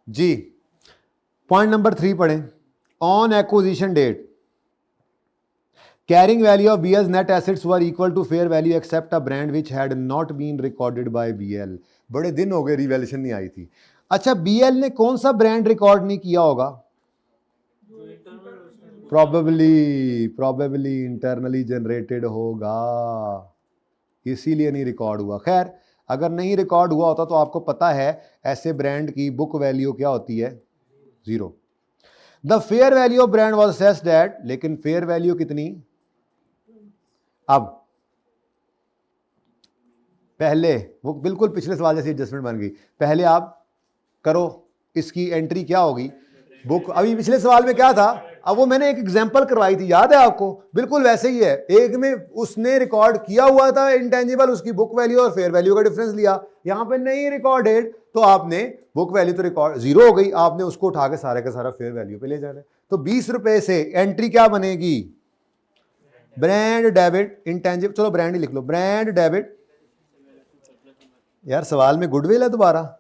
जी point number 3 पढ़ें। On acquisition date carrying value of BL's net assets were equal to fair value except a brand which had not been recorded by BL। बड़े दिन हो गए revaluation नहीं आई थी। अच्छा BL ने कौन सा ब्रांड रिकॉर्ड नहीं किया होगा? प्रॉबेबली इंटरनली जनरेटेड होगा, इसीलिए नहीं रिकॉर्ड हुआ। खैर अगर नहीं रिकॉर्ड हुआ होता तो आपको पता है ऐसे ब्रांड की बुक वैल्यू क्या होती है? 0। The fair value of brand was assessed at, लेकिन फेयर वैल्यू कितनी? अब पहले वो बिल्कुल पिछले सवाल जैसी एडजस्टमेंट बन गई। पहले आप करो इसकी एंट्री क्या होगी बुक। अभी पिछले सवाल में क्या था? अब वो मैंने एक एग्जांपल करवाई थी, याद है आपको? बिल्कुल वैसे ही है। एक में उसने रिकॉर्ड किया हुआ था इंटेंजिबल, उसकी बुक वैल्यू और फेयर वैल्यू का डिफरेंस लिया। यहां पे नहीं रिकॉर्डेड तो आपने बुक वैल्यू तो रिकॉर्ड 0 हो गई, आपने उसको उठा के सारा का सारा फेयर वैल्यू पे ले जाना है। तो 20 रुपए से एंट्री क्या बनेगी? ब्रांड डेबिट इंटेंजिबल, चलो ब्रांड ही लिख लो, ब्रांड डेबिट। यार सवाल में गुडविल है दोबारा,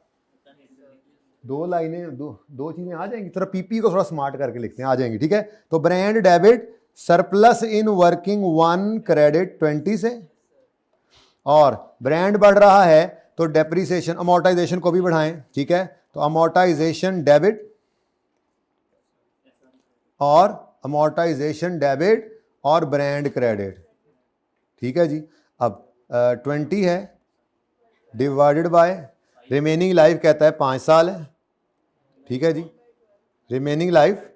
दो लाइनें दो चीजें आ जाएंगी। थोड़ा पीपी को थोड़ा स्मार्ट करके लिखते हैं, आ जाएंगी, ठीक है। तो brand debit surplus in working 1 credit 20 से, और ब्रांड बढ़ रहा है तो डेप्रिसिएशन अमोर्टाइजेशन को भी बढ़ाएं, ठीक है। तो अमोर्टाइजेशन डेबिट और ब्रांड क्रेडिट, ठीक है जी। अब 20 है डिवाइडेड बाय रिमेनिंग लाइफ कहता है 5 साल है, ठीक है जी। रिमेनिंग लाइफ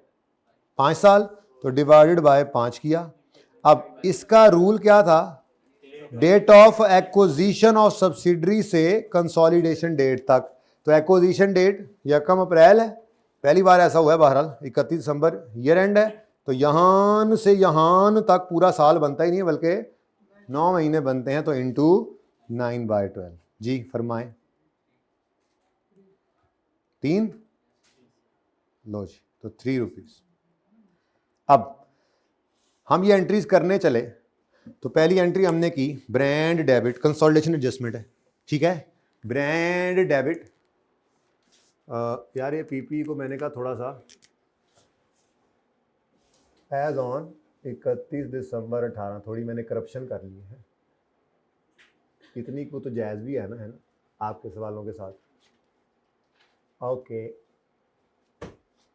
5 साल, तो डिवाइडेड बाय 5 किया। अब इसका रूल क्या था? Date of acquisition of subsidiary से कंसोलिडेशन डेट तक। तो एक्विजिशन डेट 1 अप्रैल है, पहली बार ऐसा हुआ है, बहरहाल 31 दिसंबर ईयर एंड है। तो यहां से यहां तक पूरा साल बनता ही नहीं है, बल्कि 9 महीने बनते हैं, तो इंटू 9/12। जी फरमाएं। 3 लो जी, तो 3 रुपीज। अब हम ये एंट्रीज करने चले तो पहली एंट्री हमने की ब्रांड डेबिट, कंसोलिडेशन एडजस्टमेंट है, ठीक है। ब्रांड डेबिट, यार ये पीपी को मैंने कहा थोड़ा सा एज ऑन 31 दिसंबर 18, थोड़ी मैंने करप्शन कर ली है। इतनी को तो जायज़ भी है ना आपके सवालों के साथ। ओके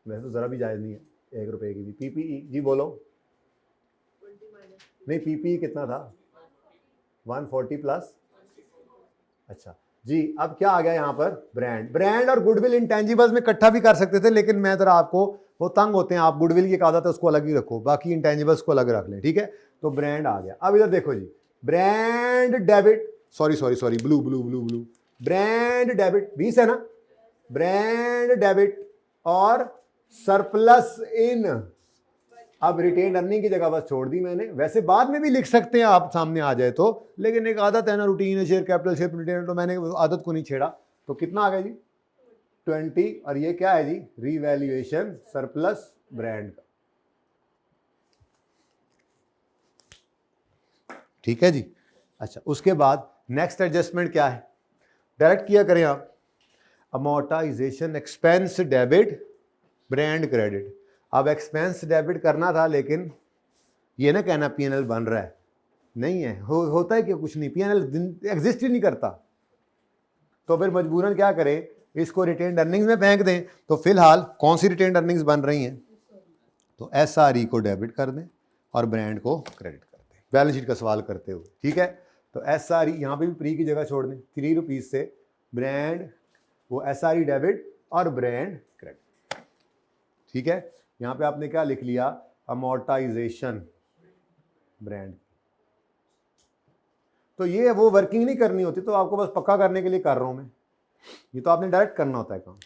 वैसे तो ज़रा भी जायज़ नहीं है 1 रुपए की भी। पीपीई जी बोलो। नहीं पीपीई कितना था? 140 प्लस। अच्छा जी, अब क्या आ गया यहाँ पर? ब्रांड और गुडविल इंटेंजिबल्स में इकट्ठा भी कर सकते थे, लेकिन मैं जरा आपको वो तंग होते हैं, आप गुडविल की एक आदत है उसको अलग ही रखो, बाकी इंटेंजिबल्स को अलग रख लें, ठीक है। तो ब्रांड आ गया। अब इधर देखो जी, brand debit, sorry blue brand debit 20 है ना। ब्रांड डेबिट और सरप्लस इन, अब रिटेन अर्निंग की जगह बस छोड़ दी मैंने। वैसे बाद में भी लिख सकते हैं आप, सामने आ जाए तो, लेकिन एक आदत है ना, routine share capital share retain, तो मैंने आदत को नहीं छेड़ा। तो कितना आ गया जी? 20। और ये क्या है जी? रीवैल्यूएशन सरप्लस ब्रांड का, ठीक है जी। अच्छा उसके बाद नेक्स्ट एडजस्टमेंट क्या है? डायरेक्ट किया करें आप, amortisation expense debit brand credit. अब एक्सपेंस डेबिट करना था, लेकिन ये ना कहना पीएनएल बन रहा है, नहीं है, होता है कि कुछ नहीं, पीएनएल एग्जिस्ट ही नहीं करता। तो फिर मजबूरन क्या करें, इसको रिटेन्ड अर्निंग्स में फेंक दें। तो फिलहाल कौन सी रिटेन्ड अर्निंग्स बन रही हैं? तो एसआरई को डेबिट कर दें और ब्रांड को क्रेडिट कर दें, बैलेंस शीट का सवाल करते हुए, ठीक है। तो एसआरई यहाँ पे भी प्री की जगह छोड़ दें, 3 रुपीज से ब्रांड, वो एसआरई डेबिट और ब्रांड क्रेडिट, ठीक है। यहाँ पे आपने क्या लिख लिया? Amortisation brand. तो ये वो वर्किंग नहीं करनी होती, तो आपको बस पक्का करने के लिए कर रहा हूं मैं। ये तो आपने डायरेक्ट करना होता है काम,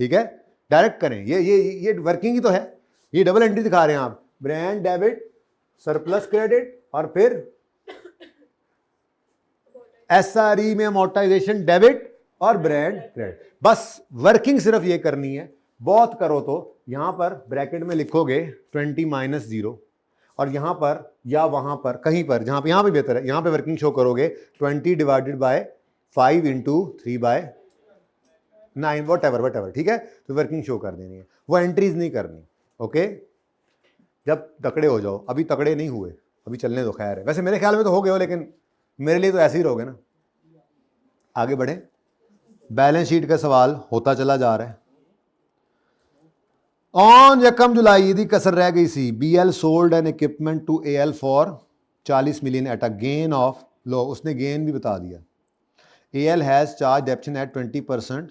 ठीक है, डायरेक्ट करें। ये वर्किंग ही तो है। ये डबल एंट्री दिखा रहे हैं आप, ब्रांड डेबिट सरप्लस क्रेडिट और फिर एसआरई में अमोर्टाइजेशन डेबिट और ब्रांड क्रेडिट। बस वर्किंग सिर्फ ये करनी है। बहुत करो तो यहां पर ब्रैकेट में लिखोगे 20 - 0, और यहां पर या वहां पर कहीं पर, जहां पे, यहां पे बेहतर है, यहां पे वर्किंग शो करोगे 20 डिवाइडेड बाय 5 × 3/, 9 वट एवर, ठीक है। तो वर्किंग शो कर देनी है, वो एंट्रीज नहीं करनी, ओके। जब तकड़े हो जाओ, अभी तकड़े नहीं हुए, अभी चलने दो, खैर है। वैसे मेरे ख्याल में तो हो गए हो, लेकिन मेरे लिए तो ऐसे ही रहोगे ना। आगे बढ़े, बैलेंस शीट का सवाल होता चला जा रहा है। ऑन 1 जुलाई दी कसर रह गई सी, BL sold an equipment to AL for 40 million at a gain of, लो उसने गेन भी बता दिया। AL has charge depreciation at 20%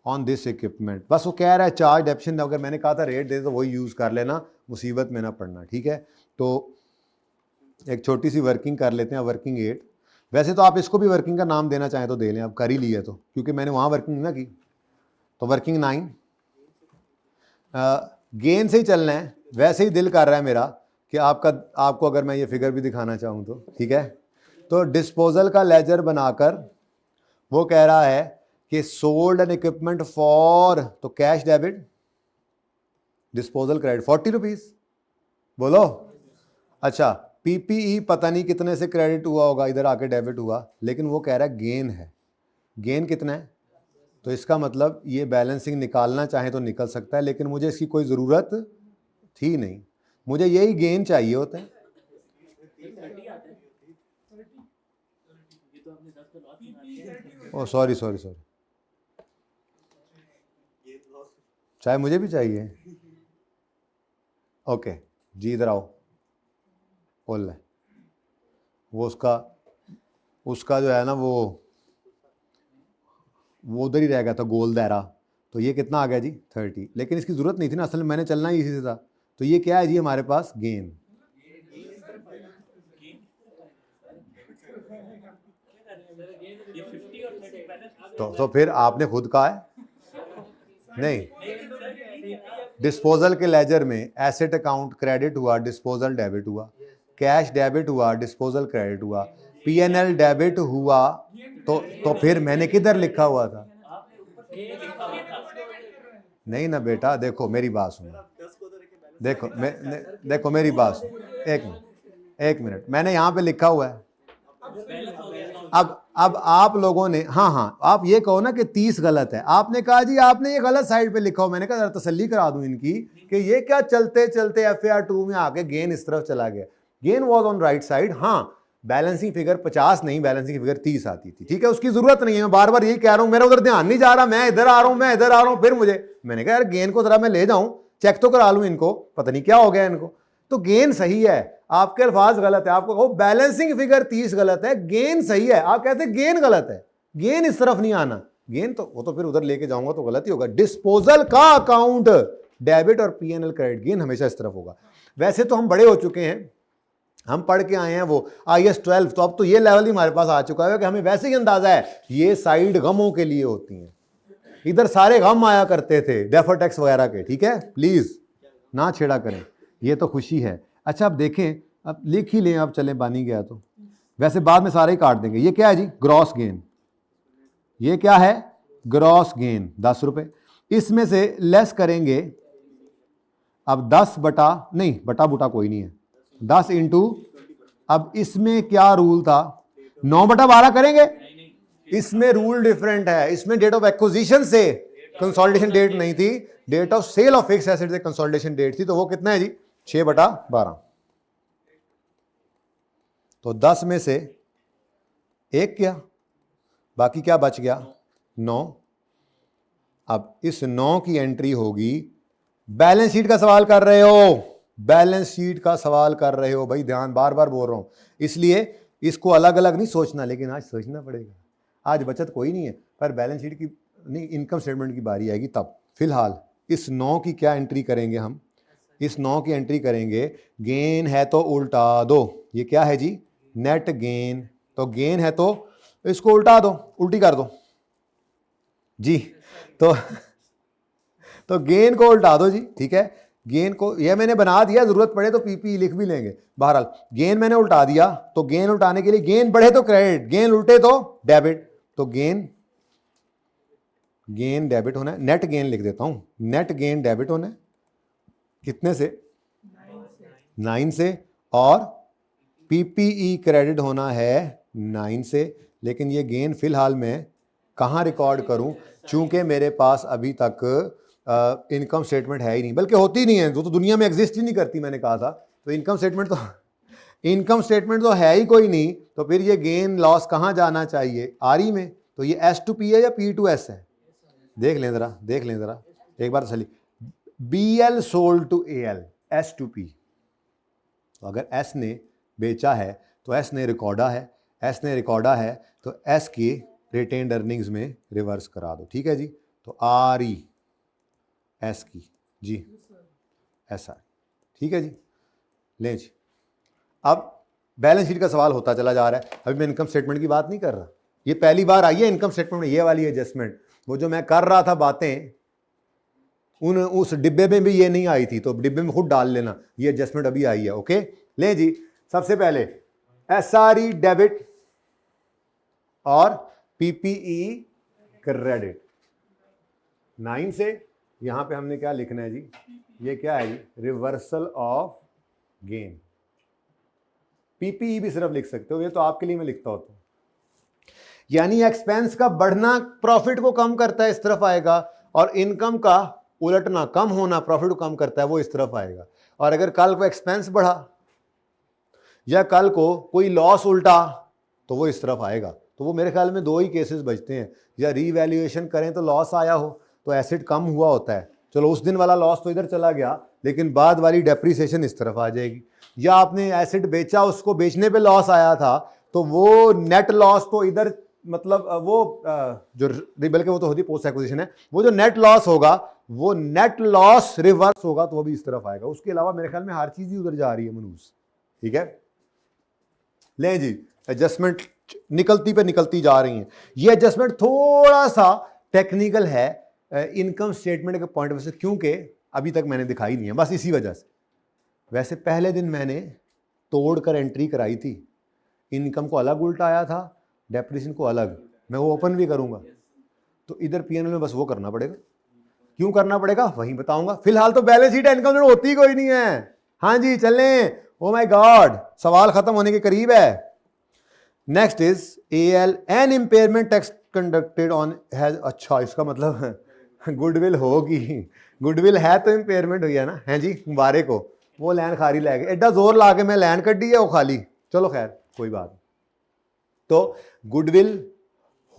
on this equipment. बस वो कह रहा है चार्ज डेप्शन, अगर मैंने कहा था रेट दे तो वही यूज़ कर लेना, मुसीबत में ना पड़ना, ठीक है। तो एक छोटी सी वर्किंग कर लेते हैं, वर्किंग 8। वैसे तो आप इसको भी वर्किंग का नाम देना चाहें तो दे लें, अब कर ही लिया तो, क्योंकि मैंने वहाँ वर्किंग ना की। तो वर्किंग 9, गेन से ही चलना है। वैसे ही दिल कर रहा है मेरा कि आपको अगर मैं ये फिगर भी दिखाना चाहूँ तो, ठीक है। तो डिस्पोजल का लेजर बनाकर वो कह रहा है कि सोल्ड एन इक्विपमेंट फॉर, तो cash debit, disposal credit 40 rupees, बोलो। अच्छा, PPE पता नहीं कितने से क्रेडिट हुआ होगा, इधर आके डेबिट हुआ, लेकिन वो कह रहा है गेन है। गेन कितना है? तो इसका मतलब ये बैलेंसिंग निकालना चाहे तो निकल सकता है, लेकिन मुझे इसकी कोई ज़रूरत थी नहीं, मुझे यही गेन चाहिए होता है। ओ सॉरी, चाहे मुझे भी चाहिए। ओके जी, इधर आओ, बोल रहे वो उसका जो है ना वो उधर ही रह गया था, गोल दायरा। तो ये कितना आ गया जी? 30। लेकिन इसकी ज़रूरत नहीं थी ना, असल में मैंने चलना ही इसी से था। तो ये क्या है जी हमारे पास? गेन। तो फिर आपने खुद कहा है नहीं, डिस्पोजल के लेजर में एसेट अकाउंट क्रेडिट हुआ, डिस्पोजल डेबिट हुआ, कैश डेबिट हुआ, डिस्पोजल क्रेडिट हुआ, PNL डेबिट हुआ। तो फिर मैंने किधर लिखा हुआ था? नहीं ना बेटा, देखो मेरी बात सुनो, देखो मेरी बात सुनो, एक मिनट, मैंने यहाँ पे लिखा हुआ है। अब आप लोगों ने, हाँ, आप ये कहो ना कि 30 गलत है, आपने कहा जी आपने ये गलत साइड पे लिखा हो। मैंने कहा तसल्ली करा दूं इनकी कि ये क्या चलते चलते FAR 2 में आके गेन इस तरफ चला गया। Gain was on right side. हाँ, बैलेंसिंग फिगर 50 नहीं, बैलेंसिंग फिगर 30 आती थी, ठीक है। उसकी जरूरत नहीं है, मैं बार बार यही कह रहा हूं, मेरा उधर ध्यान नहीं जा रहा, मैं इधर आ रहा हूं, फिर मैंने कहा यार गेन को जरा मैं ले जाऊं, चेक तो करा लूं इनको, पता नहीं क्या हो गया इनको। तो गेन सही है, आपके अल्फाज गलत है। आपको कहो बैलेंसिंग फिगर 30 गलत है, गेन सही है, आप कहते हैं गेन गलत है। गेन इस तरफ नहीं आना, गेन तो वो तो फिर उधर लेके जाऊंगा तो गलत ही होगा। डिस्पोजल का अकाउंट डेबिट और PNL क्रेडिट, गेन हमेशा इस तरफ होगा। वैसे तो हम बड़े हो चुके हैं, हम पढ़ के आए हैं वो IS 12, तो अब तो ये लेवल ही हमारे पास आ चुका है कि हमें वैसे ही अंदाजा है ये साइड गमों के लिए होती हैं। इधर सारे गम आया करते थे डेफर टैक्स वगैरह के, ठीक है, प्लीज ना छेड़ा करें, ये तो खुशी है। अच्छा अब देखें, अब लिख ही लें, अब चलें, बानी गया तो वैसे बाद में सारे ही काट देंगे। ये क्या है जी? Gross gain. ये क्या है? ग्रॉस गेन 10 रुपए। इसमें से लेस करेंगे, अब 10 बटा, नहीं बटा बुटा कोई नहीं है, 10 इंटू, अब इसमें क्या रूल था? 9/12 करेंगे। इसमें रूल डिफरेंट है, इसमें डेट ऑफ एक्विजिशन से कंसोलिडेशन डेट नहीं थी, date of sale of fix asset से कंसोलिडेशन डेट थी। तो वो कितना है जी? 6/12। तो 10 में से 1 क्या, बाकी क्या बच गया? 9। अब इस 9 की एंट्री होगी, बैलेंस शीट का सवाल कर रहे हो, बैलेंस शीट का सवाल कर रहे हो भाई, ध्यान, बार बार बोल रहा हूं, इसलिए इसको अलग अलग नहीं सोचना, लेकिन आज सोचना पड़ेगा। आज बचत कोई नहीं है, पर बैलेंस शीट की नहीं, इनकम स्टेटमेंट की बारी आएगी तब। फिलहाल इस 9 की क्या एंट्री करेंगे हम? इस 9 की एंट्री करेंगे, गेन है तो उल्टा दो, ये क्या है जी? Net gain. तो गेन है तो इसको उल्टा दो, उल्टी कर दो जी। तो गेन को उल्टा दो जी, ठीक है। गेन को ये मैंने बना दिया, जरूरत पड़े तो PPE लिख भी लेंगे। बहरहाल गेन मैंने उल्टा दिया, तो गेन उल्टाने के लिए, गेन बढ़े तो क्रेडिट, गेन उल्टे तो डेबिट। तो गेन डेबिट होना है, नेट गेन लिख देता हूं, नेट गेन डेबिट होना है। कितने से? 9 से। और PPE क्रेडिट होना है 9 से। लेकिन ये गेन फिलहाल मैं कहां रिकॉर्ड करूं? चूंकि मेरे पास अभी तक इनकम स्टेटमेंट है ही नहीं, बल्कि होती नहीं है, वो तो दुनिया में एग्जिस्ट ही नहीं करती, मैंने कहा था। तो इनकम स्टेटमेंट तो है ही कोई नहीं, तो फिर ये गेन लॉस कहाँ जाना चाहिए? आरई में। तो ये S2P है या P2S है? देख लें ज़रा एक बार तसल्ली। BL sold to AL, S2P। तो अगर S ने बेचा है तो S ने रिकॉर्डा है, तो S की रिटेन्ड अर्निंग्स में रिवर्स करा दो, ठीक है जी। तो RE S की जी SR, ठीक है जी। लें जी, अब बैलेंस शीट का सवाल होता चला जा रहा है। अभी मैं इनकम स्टेटमेंट की बात नहीं कर रहा, ये पहली बार आई है इनकम स्टेटमेंट में ये वाली एडजस्टमेंट। वो जो मैं कर रहा था बातें, उस डिब्बे में भी ये नहीं आई थी, तो डिब्बे में खुद डाल लेना, ये एडजस्टमेंट अभी आई है। ओके, ले जी। सबसे पहले SRE डेबिट और PPE क्रेडिट। 9 से यहां पे हमने क्या लिखना है जी? ये क्या है जी? Reversal of gain. PPE भी सिर्फ लिख सकते हो, ये तो आपके लिए मैं लिखता होता हूं। यानी एक्सपेंस का बढ़ना प्रॉफिट को कम करता है, इस तरफ आएगा, और इनकम का उलटना, कम होना प्रॉफिट को कम करता है, वो इस तरफ आएगा। और अगर कल को एक्सपेंस बढ़ा या कल को कोई लॉस उल्टा तो वो इस तरफ आएगा। तो वो मेरे ख्याल में दो ही केसेस बचते हैं, या रीवैल्यूएशन करें तो लॉस आया हो तो एसेट कम हुआ होता है, चलो उस दिन वाला लॉस तो इधर चला गया, लेकिन बाद वाली डेप्रिसिएशन इस तरफ आ जाएगी। या आपने एसेट बेचा, उसको बेचने पे लॉस आया था, तो वो नेट लॉस तो इधर, मतलब वो जो बल्कि वो तो होती पोस्ट एक्विजिशन है, वो जो नेट लॉस होगा वो नेट लॉस रिवर्स होगा, तो वो भी इस तरफ आएगा। उसके अलावा मेरे ख्याल में हर चीज ही उधर जा रही है मनूस, ठीक है। ले जी, एडजस्टमेंट निकलती जा रही है। ये एडजस्टमेंट थोड़ा सा टेक्निकल है इनकम स्टेटमेंट के पॉइंट ऑफ व्यू से, क्योंकि अभी तक मैंने दिखाई नहीं है, बस इसी वजह से। वैसे पहले दिन मैंने तोड़कर एंट्री कराई थी, इनकम को अलग उल्टा आया था, डेप्रिसिएशन को अलग। मैं वो ओपन भी करूंगा, तो इधर पीएनएल में बस वो करना पड़ेगा। क्यों करना पड़ेगा वही बताऊंगा। फिलहाल तो बैलेंस शीट इनकम होती कोई नहीं है। हाँ जी, चलें। ओ माय गॉड, सवाल खत्म होने के करीब है। Next is AL an impairment टैक्स कंडक्टेड ऑन हैज। अच्छा, इसका मतलब गुडविल होगी, गुडविल है तो इम्पेयरमेंट हुई है ना। है जी, मुबारक हो। वो लैन खाली लै गए, एडा जोर ला के मैं लैन कड्डी है वो खाली। चलो खैर कोई बात नहीं। तो गुडविल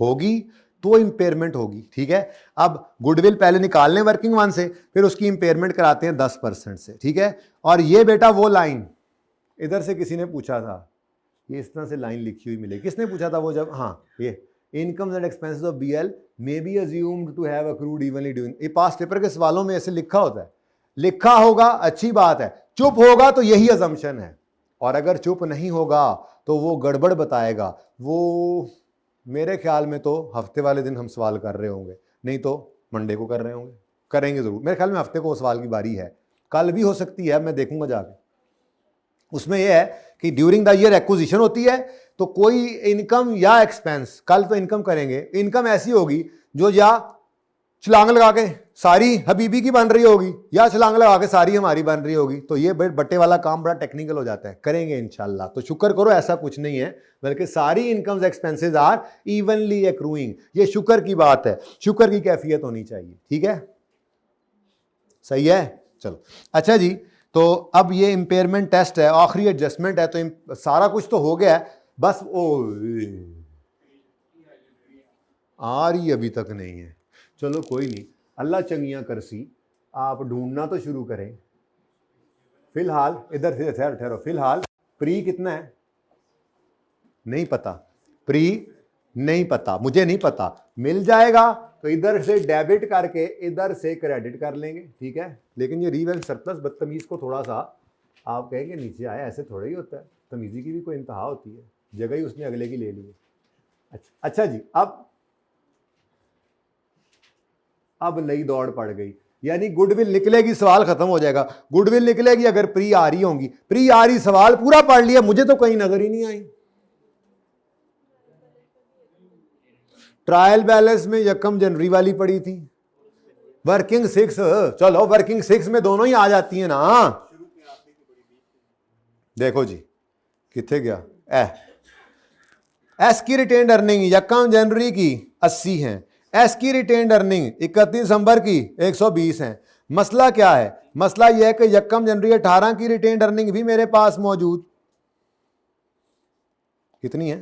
होगी तो इम्पेयरमेंट होगी, ठीक है। अब गुडविल पहले निकालने वर्किंग वन से, फिर उसकी इम्पेयरमेंट कराते हैं 10% से, ठीक है। और ये बेटा वो लाइन इधर से किसी ने पूछा था, ये इस तरह से लाइन लिखी हुई मिलेगी। किसने पूछा था वो? जब हाँ, ये incomes and expenses of BL may be assumed to have accrued evenly during. ये पास्ट पेपर के सवालों में ऐसे लिखा होता है। लिखा होगा अच्छी बात है, चुप होगा तो यही अजम्पशन है, और अगर चुप नहीं होगा तो वो गड़बड़ बताएगा। वो मेरे ख्याल में तो हफ्ते वाले दिन हम सवाल कर रहे होंगे, नहीं तो मंडे को कर रहे होंगे, करेंगे जरूर। मेरे ख्याल में हफ्ते को सवाल की बारी है, कल भी हो सकती है, मैं देखूंगा जाके। उसमें यह है कि ड्यूरिंग द ईयर एक्विजिशन होती है, तो कोई इनकम या एक्सपेंस, कल तो इनकम करेंगे, इनकम ऐसी होगी जो या छलांग लगा के सारी हबीबी की बन रही होगी, या छलांग लगा के सारी हमारी बन रही होगी। तो ये बट्टे वाला काम बड़ा टेक्निकल हो जाता है, करेंगे इंशाल्लाह। तो शुक्र करो ऐसा कुछ नहीं है, बल्कि सारी incomes expenses are evenly accruing. ये शुक्र की बात है, शुक्र की कैफियत होनी चाहिए, ठीक है। सही है, चलो अच्छा जी। तो अब ये इंपेयरमेंट टेस्ट है, आखिरी एडजस्टमेंट है, तो सारा कुछ तो हो गया है, बस ओ आ रही अभी तक नहीं है। चलो कोई नहीं, अल्लाह चंगियां करसी, आप ढूंढना तो शुरू करें। फिलहाल इधर से ठहरो, फिलहाल प्री कितना है नहीं पता, प्री नहीं पता, मुझे नहीं पता, मिल जाएगा तो इधर से डेबिट करके इधर से क्रेडिट कर लेंगे, ठीक है। लेकिन ये रीवैल्यू सरप्लस बदतमीज को थोड़ा सा आप कहेंगे नीचे आया, ऐसे थोड़ा ही होता है, तमीजी की भी कोई इंतहा होती है, जगह ही उसने अगले की ले ली है। अच्छा जी, अब नई दौड़ पड़ गई, यानी गुडविल निकलेगी, सवाल खत्म हो जाएगा। गुडविल निकलेगी अगर प्री आ रही होंगी, प्री आ रही, सवाल पूरा पढ़ लिया, मुझे तो कहीं नजर ही नहीं आई। ट्रायल बैलेंस में 1 जनवरी वाली पड़ी थी, वर्किंग 6, चलो वर्किंग 6 में दोनों ही आ जाती हैं ना। देखो जी किथे गया एस की रिटेन्ड अर्निंग 1 जनवरी की 80 है, एस की रिटेन्ड अर्निंग 31 दिसंबर की 120 है। मसला क्या है? मसला यह है कि 1 जनवरी 18 की रिटेन्ड अर्निंग भी मेरे पास मौजूद कितनी है?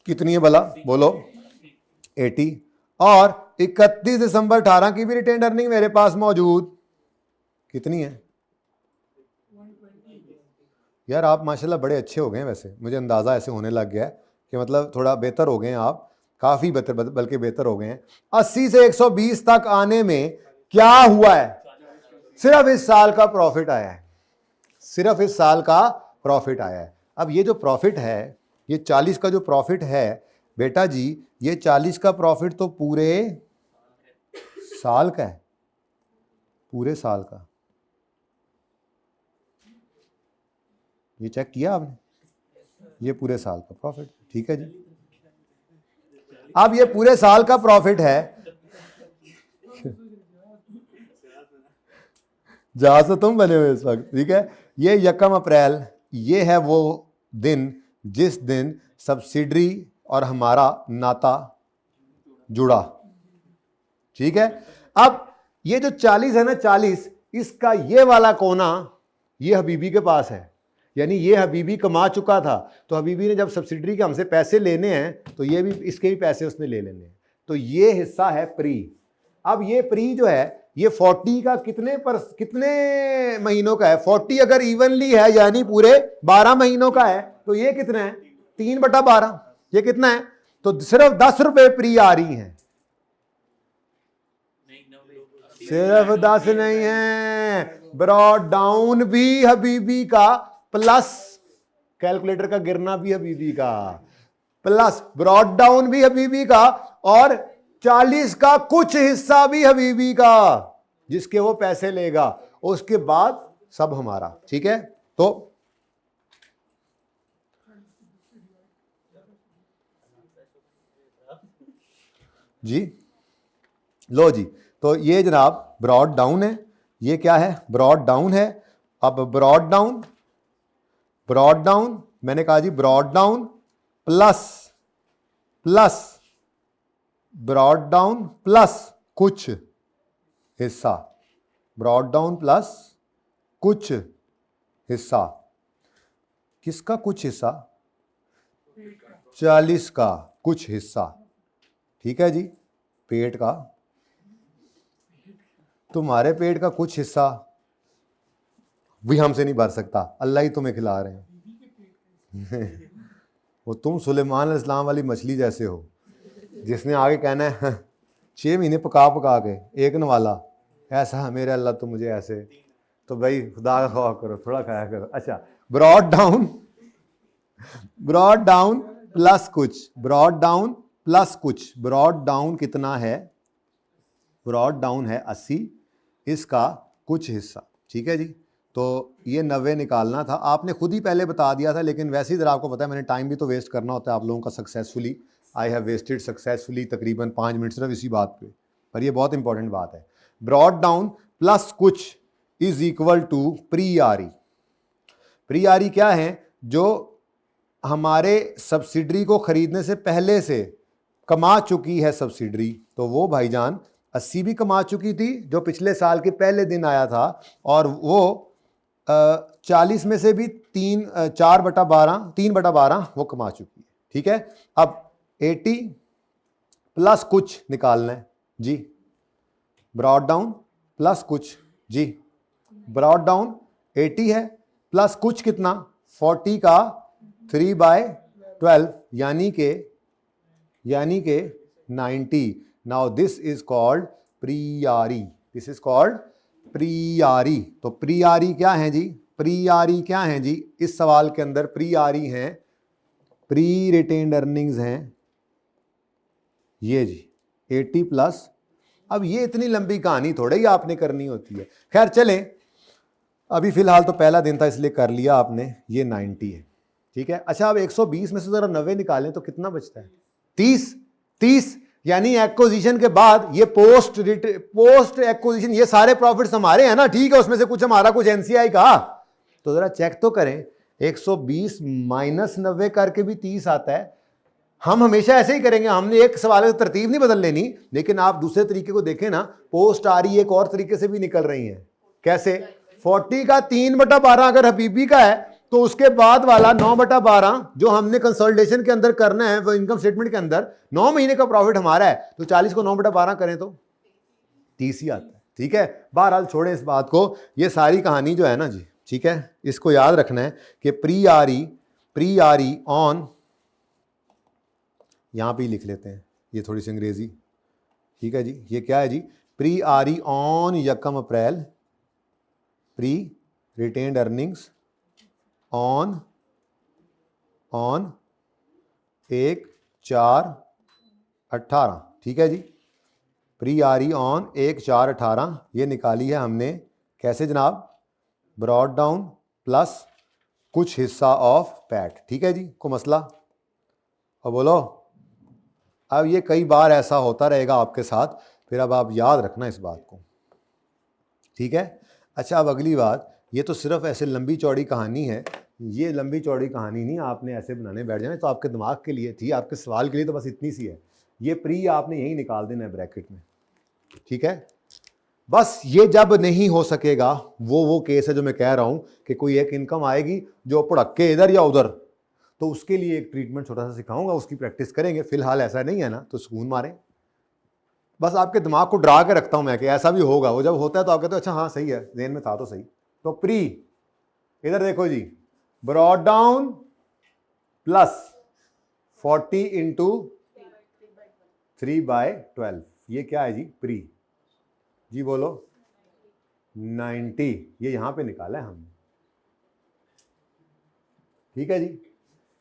कितनी है भला बोलो? 80। और 31 दिसंबर 18 की भी रिटेन्ड अर्निंग मेरे पास मौजूद कितनी है? यार आप माशाल्लाह बड़े अच्छे हो गए हैं, वैसे मुझे अंदाज़ा ऐसे होने लग गया है कि मतलब थोड़ा बेहतर हो गए हैं आप, काफ़ी बेहतर, बल्कि बेहतर हो गए हैं। 80 से 120 तक आने में क्या हुआ है? सिर्फ इस साल का प्रॉफिट आया है, सिर्फ इस साल का प्रॉफिट आया है। अब ये जो प्रॉफिट है, ये 40 का जो प्रॉफिट है बेटा जी, ये 40 का प्रॉफिट तो पूरे साल का है, पूरे साल का। ये चेक किया आपने? ये पूरे साल का प्रॉफिट, ठीक है जी। अब ये पूरे साल का प्रॉफिट है, जहां से तुम बने हुए इस वक्त, ठीक है। ये 1 अप्रैल, ये है वो दिन जिस दिन सब्सिडरी और हमारा नाता जुड़ा, ठीक है। अब ये जो 40 है ना, 40, इसका ये वाला कोना ये हबीबी के पास है, यानी ये हबीबी कमा चुका था, तो हबीबी ने जब सब्सिडरी के हमसे पैसे लेने हैं तो ये भी, इसके भी पैसे उसने ले लेने हैं, तो ये हिस्सा है प्री। अब ये प्री जो है ये 40 का कितने महीनों का है? 40 अगर इवनली है यानी पूरे 12 महीनों का है, तो ये कितना है? 3/12। ये कितना है? तो सिर्फ 10 रुपए प्री आ रही हैं, सिर्फ 10 नहीं है, ब्रॉड डाउन भी हबीबी का, प्लस कैलकुलेटर का गिरना भी हबीबी का, प्लस ब्रॉड डाउन भी हबीबी का, और 40 का कुछ हिस्सा भी हबीबी का जिसके वो पैसे लेगा, उसके बाद सब हमारा, ठीक है। तो जी लो जी, तो ये जनाब ब्रॉड डाउन है, ये क्या है? ब्रॉड डाउन है। अब ब्रॉड डाउन मैंने कहा जी, brought down plus brought down plus कुछ हिस्सा, ब्रॉड डाउन प्लस कुछ हिस्सा। किसका कुछ हिस्सा? 40 का कुछ हिस्सा, ठीक है जी। पेट का, तुम्हारे पेट का कुछ हिस्सा भी हमसे नहीं भर सकता, अल्लाह ही तुम्हें खिला रहे हैं। वो तुम सुलेमान अलैहिस्सलाम वाली मछली जैसे हो, जिसने आगे कहना है 6 महीने पका के एक नवाला, ऐसा मेरे अल्लाह तो मुझे ऐसे, तो भाई खुदा का खौफ करो, थोड़ा खाया करो। अच्छा, ब्रॉड डाउन प्लस कुछ, ब्रॉड डाउन प्लस कुछ, ब्रॉड डाउन कितना है? ब्रॉड डाउन है 80, इसका कुछ हिस्सा, ठीक है जी। तो ये 90 निकालना था, आपने खुद ही पहले बता दिया था, लेकिन वैसे ही जरा आपको पता है मैंने टाइम भी तो वेस्ट करना होता है आप लोगों का। Successfully I have wasted successfully तकरीबन 5 मिनट सिर्फ इसी बात पे, पर ये बहुत इंपॉर्टेंट बात है। ब्रॉड डाउन प्लस कुछ इज इक्वल टू प्री आरी। प्री आरी क्या है? जो हमारे सब्सिडरी को खरीदने से पहले से कमा चुकी है सब्सिडरी, तो वो भाईजान 80 भी कमा चुकी थी जो पिछले साल के पहले दिन आया था, और वो 40 में से भी 3/12 वो कमा चुकी है, ठीक है। अब 80 प्लस कुछ निकालना है जी, ब्रॉड डाउन प्लस कुछ जी, ब्रॉड डाउन 80 है प्लस कुछ कितना? 40 का 3/12 यानी के 90। Now this is called pre RE, this is called pre RE. तो प्री-आरी क्या है जी? प्री-आरी क्या है जी? इस सवाल के अंदर प्री-आरी हैं, प्री रिटेन्ड अर्निंग्स हैं ये जी 80 प्लस। अब ये इतनी लंबी कहानी थोड़ी ही आपने करनी होती है, खैर चलें, अभी फिलहाल तो पहला दिन था इसलिए कर लिया आपने। ये 90 है, ठीक है। अच्छा, अब 120 में से जरा 90 निकालें तो कितना बचता है? 30 यानी एक्विजिशन के बाद ये पोस्ट एक्विजिशन ये सारे प्रॉफिट्स हमारे हैं ना, ठीक है। उसमें से कुछ हमारा, कुछ एनसीआई का, तो जरा चेक तो करें। 120 माइनस 90 करके भी 30 आता है, हम हमेशा ऐसे ही करेंगे, हमने एक सवाल की तरतीब नहीं बदल लेनी, लेकिन आप दूसरे तरीके को देखें ना, पोस्ट आ रही है एक और तरीके से भी निकल रही है। कैसे? 40 का 3/12 अगर हबीबी का है तो उसके बाद वाला 9/12 जो हमने कंसोलिडेशन के अंदर करना है, वो इनकम स्टेटमेंट के अंदर 9 महीने का प्रॉफिट हमारा है, तो 40 को 9/12 करें तो 30 ही आता है। ठीक है, बहरहाल छोड़े इस बात को, ये सारी कहानी जो है ना जी, ठीक है, इसको याद रखना है कि प्री आर ई ऑन, यहां पे ही लिख लेते हैं, ये थोड़ी सी अंग्रेजी, ठीक है जी, ये क्या है जी, pre R E on 1 April, pre retained earnings on 1/4/18, ठीक है जी, प्री आर ई ऑन 1/4/18, ये निकाली है हमने कैसे जनाब, ब्रॉड डाउन प्लस कुछ हिस्सा ऑफ पैट, ठीक है जी, को मसला। और बोलो, अब ये कई बार ऐसा होता रहेगा आपके साथ, फिर अब आप याद रखना इस बात को, ठीक है। अच्छा, अब अगली बात, ये तो सिर्फ ऐसे लंबी चौड़ी कहानी है, ये लंबी चौड़ी कहानी नहीं, आपने ऐसे बनाने बैठ जाना, तो आपके दिमाग के लिए थी, आपके सवाल के लिए तो बस इतनी सी है, ये प्री आपने यही निकाल देना है ब्रैकेट में, ठीक है। बस ये जब नहीं हो सकेगा, वो केस है जो मैं कह रहा हूं कि कोई एक इनकम आएगी जो पड़के इधर या उधर, तो उसके लिए एक ट्रीटमेंट छोटा सा सिखाऊंगा, उसकी प्रैक्टिस करेंगे। फिलहाल ऐसा नहीं है ना, तो सुकून मारें, बस आपके दिमाग को डरा के रखता हूं मैं कि ऐसा भी होगा, वो जब होता है तो आप कहते हो अच्छा हाँ सही है, जेन में था तो सही। तो प्री, इधर देखो जी, ब्रॉड डाउन प्लस 40 इंटू 3/12, ये क्या है जी, प्री जी, बोलो 90, ये यहां पे निकाला है हमने, ठीक है जी।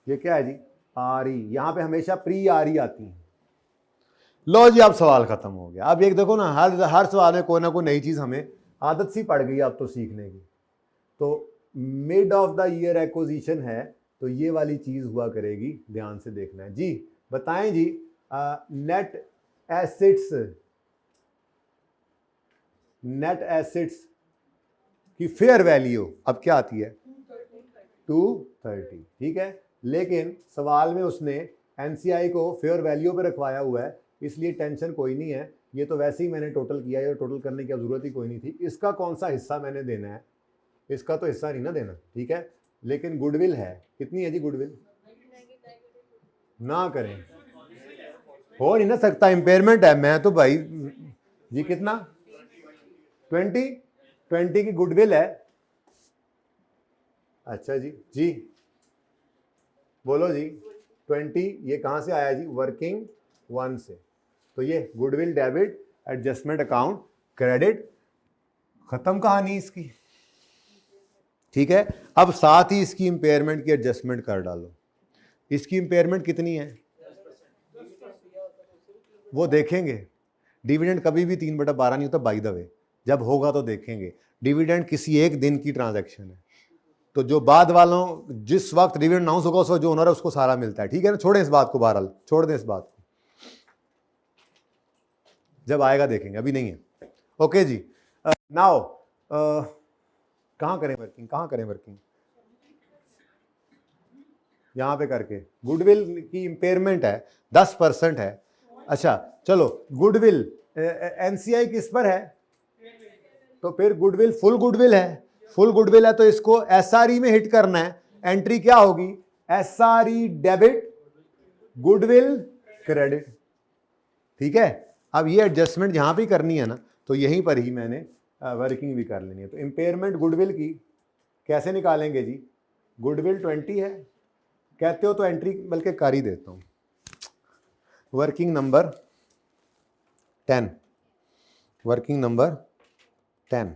ये क्या है जी, आर ई, यहां पे हमेशा प्री आर ई आती है। लो जी, अब सवाल खत्म हो गया। अब एक देखो ना, हर सवाल में कोई ना कोई नई चीज हमें आदत सी पड़ गई अब तो सीखने की। तो mid of the year acquisition है, तो ये वाली चीज हुआ करेगी, ध्यान से देखना है जी। बताएं जी, नेट एसेट्स की फेयर वैल्यू अब क्या आती है, 230, ठीक है। लेकिन सवाल में उसने एनसीआई को फेयर वैल्यू पे रखवाया हुआ है, इसलिए टेंशन कोई नहीं है, ये तो वैसे ही मैंने टोटल किया है, टोटल करने की जरूरत ही कोई नहीं थी। इसका कौन सा हिस्सा मैंने देना है, इसका तो हिस्सा नहीं ना देना, ठीक है। लेकिन गुडविल है, कितनी है जी गुडविल, ना करें, हो नहीं ना सकता, इंपेयरमेंट है। मैं तो भाई जी कितना, 20 की गुडविल है। अच्छा जी, जी बोलो जी, 20 ये कहां से आया जी, वर्किंग 1 से, तो ये goodwill debit, adjustment account credit, खत्म कहानी इसकी, ठीक है। अब साथ ही इसकी इंपेयरमेंट की एडजस्टमेंट कर डालो। इसकी इंपेयरमेंट कितनी है वो देखेंगे, डिविडेंड कभी भी 3/12 नहीं होता, बाय द वे, जब होगा तो देखेंगे। डिविडेंड किसी एक दिन की ट्रांजैक्शन है, तो जो बाद वालों, जिस वक्त डिविडेंड अनाउंस होगा उस वक्त जो ओनर है उसको सारा मिलता है, ठीक है ना। छोड़ें इस बात को, बहरहाल छोड़ दें इस बात को, जब आएगा देखेंगे, अभी नहीं है। ओके जी, नाउ कहाँ करें वर्किंग, कहाँ करें वर्किंग, यहां पे करके। गुडविल की इंपेयरमेंट है 10% है। अच्छा चलो, गुडविल एनसीआई किस पर है, तो फिर गुडविल फुल गुडविल है, फुल गुडविल है तो इसको एसआरई में हिट करना है। एंट्री क्या होगी, एसआरई डेबिट गुडविल क्रेडिट, ठीक है। अब ये एडजस्टमेंट जहां भी करनी है ना, तो यहीं पर ही मैंने वर्किंग भी कर लेनी है। तो इंपेयरमेंट गुडविल की कैसे निकालेंगे जी, गुडविल 20 है, कहते हो तो एंट्री बल्कि कर ही देता हूं, वर्किंग नंबर 10, वर्किंग नंबर 10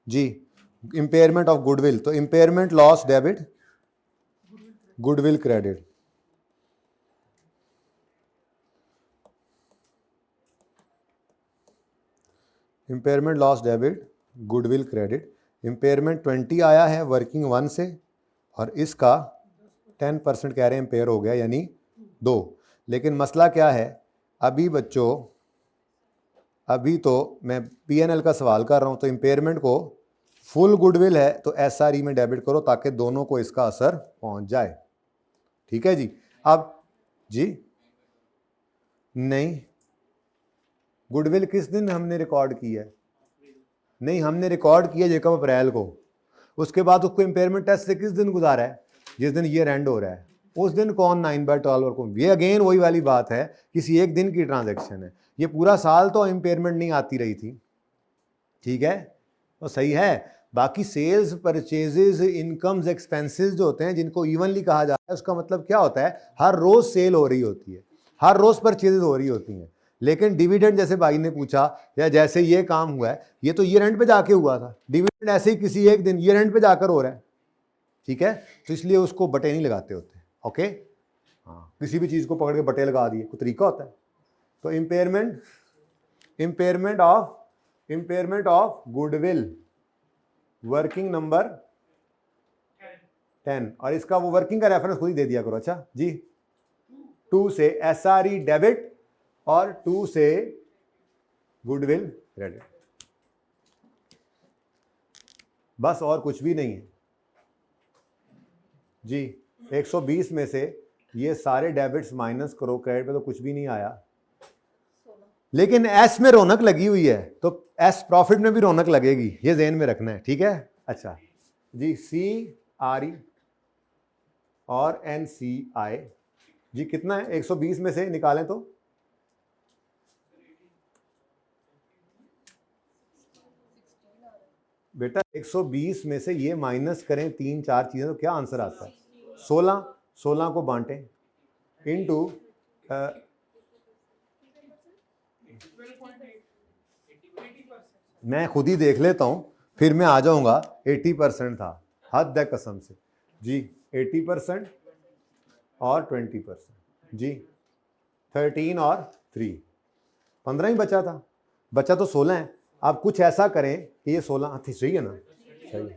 जी, इंपेयरमेंट ऑफ गुडविल, तो impairment loss debit goodwill credit, impairment loss debit goodwill credit. Impairment 20 आया है वर्किंग 1 से, और इसका 10% कह रहे हैं इंपेयर हो गया, यानी 2। लेकिन मसला क्या है, अभी बच्चों, अभी तो मैं पीएनएल का सवाल कर रहा हूं, तो इंपेयरमेंट को फुल गुडविल है तो एसआरई में डेबिट करो ताकि दोनों को इसका असर पहुंच जाए, ठीक है जी। अब जी नहीं, गुडविल किस दिन हमने रिकॉर्ड किया है? नहीं, हमने रिकॉर्ड किया जेकब अप्रैल को। उसके बाद उसको इम्पेयरमेंट टेस्ट से किस दिन गुजारा है? जिस दिन ईयर एंड हो रहा है, उस दिन कौन 9/12 और कौन? ये अगेन वही वाली बात है, किसी एक दिन की ट्रांजैक्शन है। ये पूरा साल तो इम्पेयरमेंट नहीं आती रही थी, ठीक है, तो सही है। बाकी सेल्स, परचेजेस, इनकम्स, एक्सपेंसेस जो होते हैं जिनको इवनली कहा जाता है, उसका मतलब क्या होता है? हर रोज सेल हो रही होती है, हर रोज परचेजेस हो रही होती हैं। लेकिन डिविडेंड, जैसे भाई ने पूछा, या जैसे ये काम हुआ है, ये तो ईयर एंड पे जाके हुआ था। डिविडेंड ऐसे ही किसी एक दिन ईयर एंड पे जाकर हो रहा है, ठीक है, तो इसलिए उसको बटे नहीं लगाते होते। ओके, हाँ, किसी भी चीज को पकड़ के बटे लगा दिए, कोई तरीका होता है? तो impairment of goodwill, working number 10, और इसका वो वर्किंग का रेफरेंस खुद ही दे दिया करो। अच्छा जी, 2 से SRE डेबिट और 2 से गुडविल क्रेडिट, बस और कुछ भी नहीं है जी। 120 में से ये सारे डेबिट्स माइनस करो, क्रेडिट पे तो कुछ भी नहीं आया, लेकिन एस में रौनक लगी हुई है, तो एस प्रॉफिट में भी रौनक लगेगी, ये ज़हन में रखना है, ठीक है। अच्छा जी, CRE और NCI जी कितना है? 120 में से निकालें तो बेटा 120 में से ये माइनस करें 3-4 चीजें, तो क्या आंसर आता है? 16 को बांटें इनटू मैं खुद ही देख लेता हूं, फिर मैं आ जाऊंगा। 80% था, हद है कसम से जी। 80% और 20% जी, 13 और 3, 15 ही बचा था, बचा तो 16 है। आप कुछ ऐसा करें कि ये 16 थी, सही है ना? सही,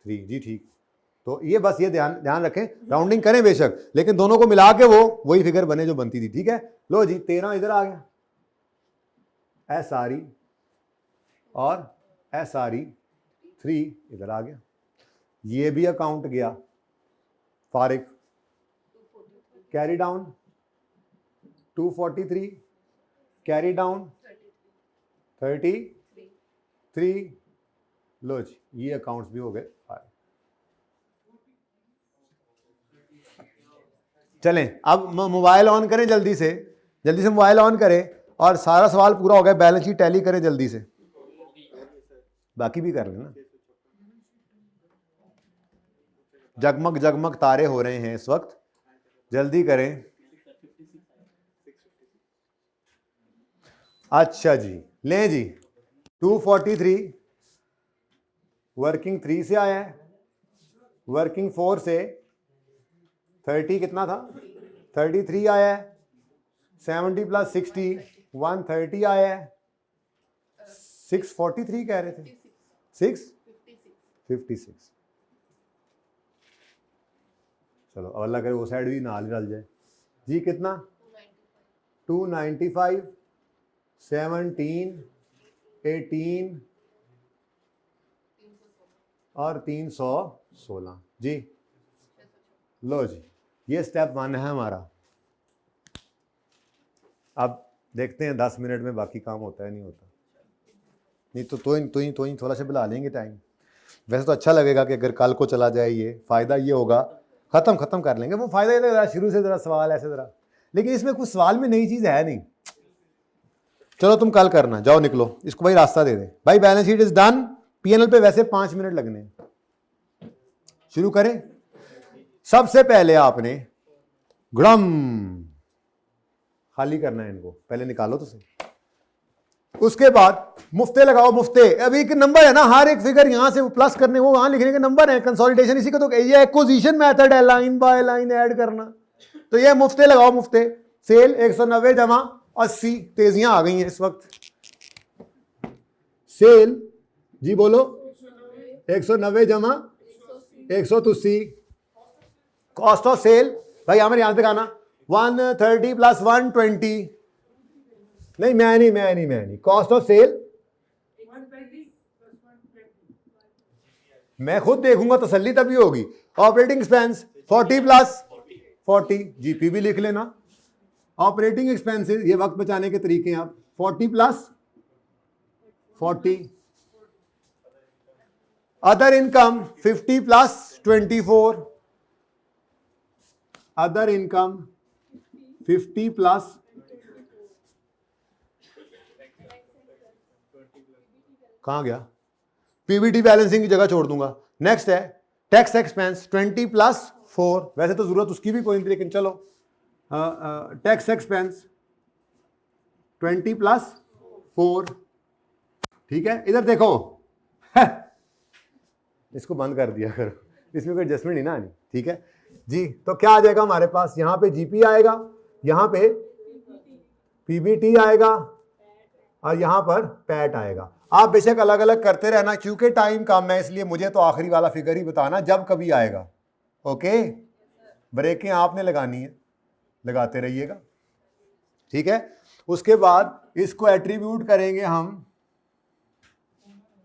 3 जी, ठीक। तो ये बस ये ध्यान रखें, राउंडिंग करें बेशक, लेकिन दोनों को मिला के वो वही फिगर बने जो बनती थी, ठीक है। लो जी, 13 इधर आ गया, SRE और SRE 3 इधर आ गया, ये भी अकाउंट गया फारिग, कैरी डाउन 243, कैरी डाउन 33, लो जी, ये अकाउंट्स भी हो गए फारिग। चलें, अब मोबाइल ऑन करें जल्दी से मोबाइल ऑन करें, और सारा सवाल पूरा हो गया, बैलेंस शीट टैली करें जल्दी से, बाकी भी कर लेना। जगमग जगमग तारे हो रहे हैं इस वक्त, जल्दी करें। अच्छा जी, लें जी, 243 वर्किंग 3 से आया है, वर्किंग 4 से 30 कितना था? 33 आया है, 70 + 60 130 आया है, 643 कह रहे थे, 656। चलो अल्लाह करे वो साइड भी नाल रल जाए जी। कितना? 295, 17, 18 और 316 जी। लो जी, ये स्टेप 1 है हमारा। अब देखते हैं 10 मिनट में बाकी काम होता है नहीं होता, नहीं तो ही थोड़ा सा बुला लेंगे टाइम। वैसे तो अच्छा लगेगा कि अगर कल को चला जाए, ये फ़ायदा ये होगा, ख़त्म कर लेंगे वो फ़ायदा। ये ज़रा शुरू से ज़रा सवाल ऐसे ज़रा, लेकिन इसमें कुछ सवाल में नई चीज़ है नहीं। चलो तुम कल करना, जाओ निकलो, इसको भाई रास्ता दे दे भाई। Balance sheet is done, P&L पे वैसे 5 मिनट लगने हैं। शुरू करें। सबसे पहले आपने गुड़म खाली करना है, इनको पहले निकालो तो सही। उसके बाद मुफ्ते लगाओ, मुफ्ते। अभी एक नंबर है ना, हर एक फिगर यहां से प्लस करने, वो वहां लिखने के नंबर है। कंसोलिडेशन इसी को तो ये एक्विजिशन मेथड है, लाइन बाय लाइन ऐड करना। तो ये मुफ्ते लगाओ, मुफ्ते। सेल 190 जमा 80, तेजियां आ गई हैं इस वक्त। सेल जी बोलो, 190 जमा 180। कॉस्ट ऑफ सेल भाई हमारे यहां तक आना 130 + 120। नहीं मैं नहीं, कॉस्ट ऑफ सेल मैं खुद देखूंगा, तसल्ली तभी होगी। ऑपरेटिंग एक्सपेंस 40 + 40, GP भी लिख लेना। ऑपरेटिंग एक्सपेंसेस, ये वक्त बचाने के तरीके हैं आप, 40 plus 40, other income 50 plus 24, other income 50 plus, कहां गया, पीबीटी बैलेंसिंग की जगह छोड़ दूंगा। नेक्स्ट है टैक्स एक्सपेंस 20 प्लस 4, वैसे तो जरूरत उसकी भी कोई नहीं लेकिन चलो, टैक्स एक्सपेंस 20 प्लस 4, ठीक है। इधर देखो इसको बंद कर दिया करो, इसमें कोई एडजस्टमेंट नहीं ना आनी, ठीक है जी। तो क्या आ जाएगा हमारे पास, यहां पे जीपी आएगा, यहां पे पीबीटी आएगा और यहां पर पैट आएगा। आप बेशक अलग अलग करते रहना, क्योंकि टाइम कम है इसलिए मुझे तो आखिरी वाला फिगर ही बताना जब कभी आएगा। ओके, ब्रेकें आपने लगानी है, लगाते रहिएगा, ठीक है। उसके बाद इसको एट्रीब्यूट करेंगे हम,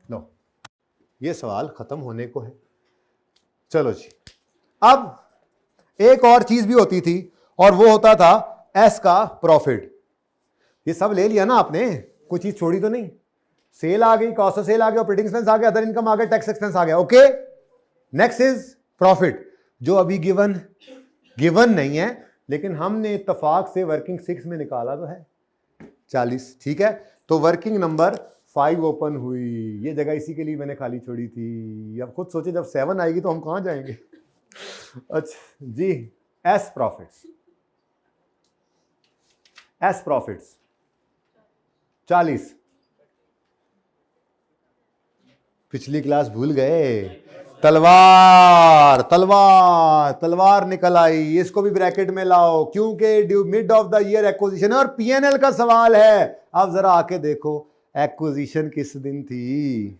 लो ये सवाल खत्म होने को है। चलो जी, अब एक और चीज भी होती थी और वो होता था एस का प्रॉफिट। ये सब ले लिया ना आपने, कोई चीज छोड़ी तो नहीं। सेल आ गई, कॉस्ट ऑफ सेल आ गया, ऑपरेटिंग एक्सपेंस आ गया, अदर इनकम आ गया, टैक्स एक्सपेंस आ गया। ओके, नेक्स्ट इज प्रॉफिट, जो अभी गिवन नहीं है लेकिन हमने इत्तेफाक से वर्किंग 6 में निकाला तो है 40, ठीक है। तो वर्किंग नंबर 5 ओपन हुई, ये जगह इसी के लिए मैंने खाली छोड़ी थी। अब खुद सोचे जब 7 आएगी तो हम कहां जाएंगे। अच्छा जी, एस प्रॉफिट्स 40, पिछली क्लास भूल गए, तलवार तलवार तलवार निकल आई, इसको भी ब्रैकेट में लाओ क्योंकि due mid of the year acquisition और पीएनएल का सवाल है। अब जरा आके देखो एक्विजिशन किस दिन थी,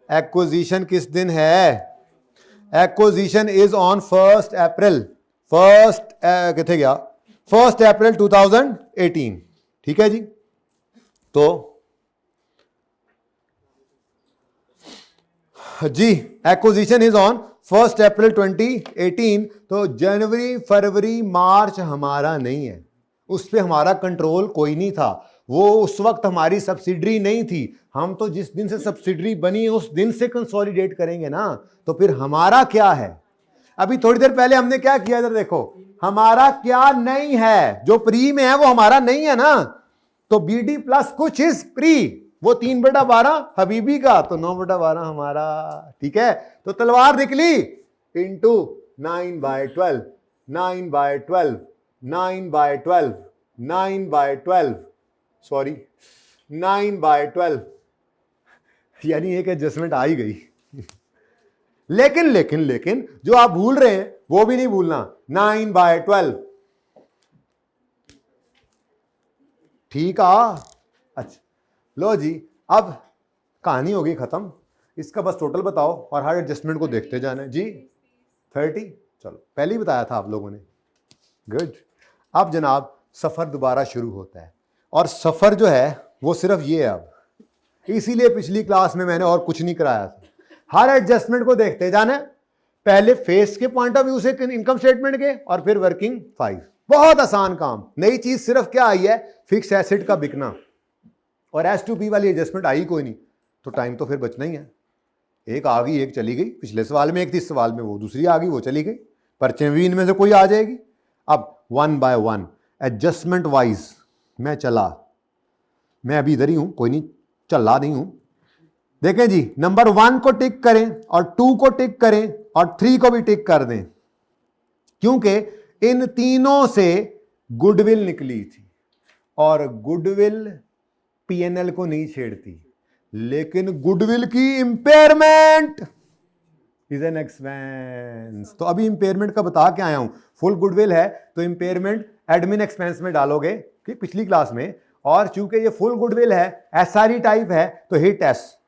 एक्विजिशन किस दिन है, एक्विजिशन इज ऑन 1 अप्रैल, किथे गया, 1 अप्रैल 2018, ठीक है जी। तो जी एक्विजिशन इज ऑन 1 अप्रैल 2018, तो जनवरी फरवरी मार्च हमारा नहीं है, उस पर हमारा कंट्रोल कोई नहीं था, वो उस वक्त हमारी सब्सिडरी नहीं थी। हम तो जिस दिन से सब्सिडरी बनी उस दिन से कंसोलिडेट करेंगे ना, तो फिर हमारा क्या है। अभी थोड़ी देर पहले हमने क्या किया, इधर देखो, हमारा क्या नहीं है, जो प्री में है वो हमारा नहीं है ना, तो बीडी प्लस कुछ इज प्री, वो 3/12 हबीबी का, तो 9/12 हमारा, ठीक है। तो तलवार निकली इंटू 9/12, 9/12, 9/12, 9/12, सॉरी 9/12, यानी एक एडजस्टमेंट आ ही गई। लेकिन लेकिन लेकिन जो आप भूल रहे हैं वो भी नहीं भूलना, 9/12, ठीक आ। अच्छा लो जी, अब कहानी होगी खत्म, इसका बस टोटल बताओ और हर एडजस्टमेंट को देखते जाना है जी। 30, चलो पहले ही बताया था आप लोगों ने, गुड। अब जनाब सफर दोबारा शुरू होता है, और सफर जो है वो सिर्फ ये है अब, इसीलिए पिछली क्लास में मैंने और कुछ नहीं कराया था। हर एडजस्टमेंट को देखते जाना, पहले फेस के पॉइंट ऑफ व्यू से इनकम स्टेटमेंट के, और फिर वर्किंग 5, बहुत आसान काम। नई चीज सिर्फ क्या आई है, फिक्स एसेट का बिकना, और S2P वाली एडजस्टमेंट आई कोई नहीं, तो टाइम तो फिर बचना ही है। एक आ गई एक चली गई, पिछले सवाल में एक थी, इस सवाल में वो दूसरी आ गई वो चली गई, पर्चे भी इनमें से कोई आ जाएगी। अब 1 बाय 1 एडजस्टमेंट वाइज मैं चला, मैं अभी इधर ही हूं, कोई नहीं चला नहीं हूं। देखें जी, नंबर 1 को टिक करें और 2 को टिक करें और 3 को भी टिक कर दें, क्योंकि इन तीनों से गुडविल निकली थी, और गुडविल पीएनएल को नहीं छेड़ती, लेकिन गुडविल की इंपेयरमेंट इज एन एक्सपेंस। तो अभी इंपेयरमेंट का बता के आया हूं, फुल गुडविल है तो इंपेयरमेंट एडमिन एक्सपेंस में डालोगे कि पिछली क्लास में, और चूंकि ये फुल गुडविल है, एसआरई टाइप है, तो हिट एस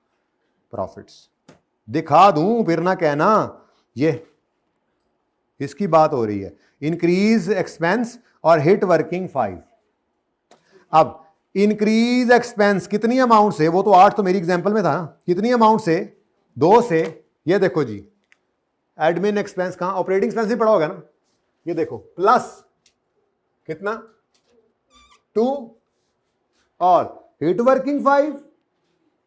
प्रॉफिट्स दिखा दूं, फिर ना कहना ये इसकी बात हो रही है, इंक्रीज एक्सपेंस और हिट वर्किंग 5। अब इंक्रीज एक्सपेंस कितनी अमाउंट से, वो तो 8 तो मेरी एग्जांपल में था ना, कितनी अमाउंट से, 2 से, ये देखो जी एडमिन एक्सपेंस कहां, ऑपरेटिंग एक्सपेंस भी पड़ा होगा ना, ये देखो प्लस कितना 2 और हिट वर्किंग 5,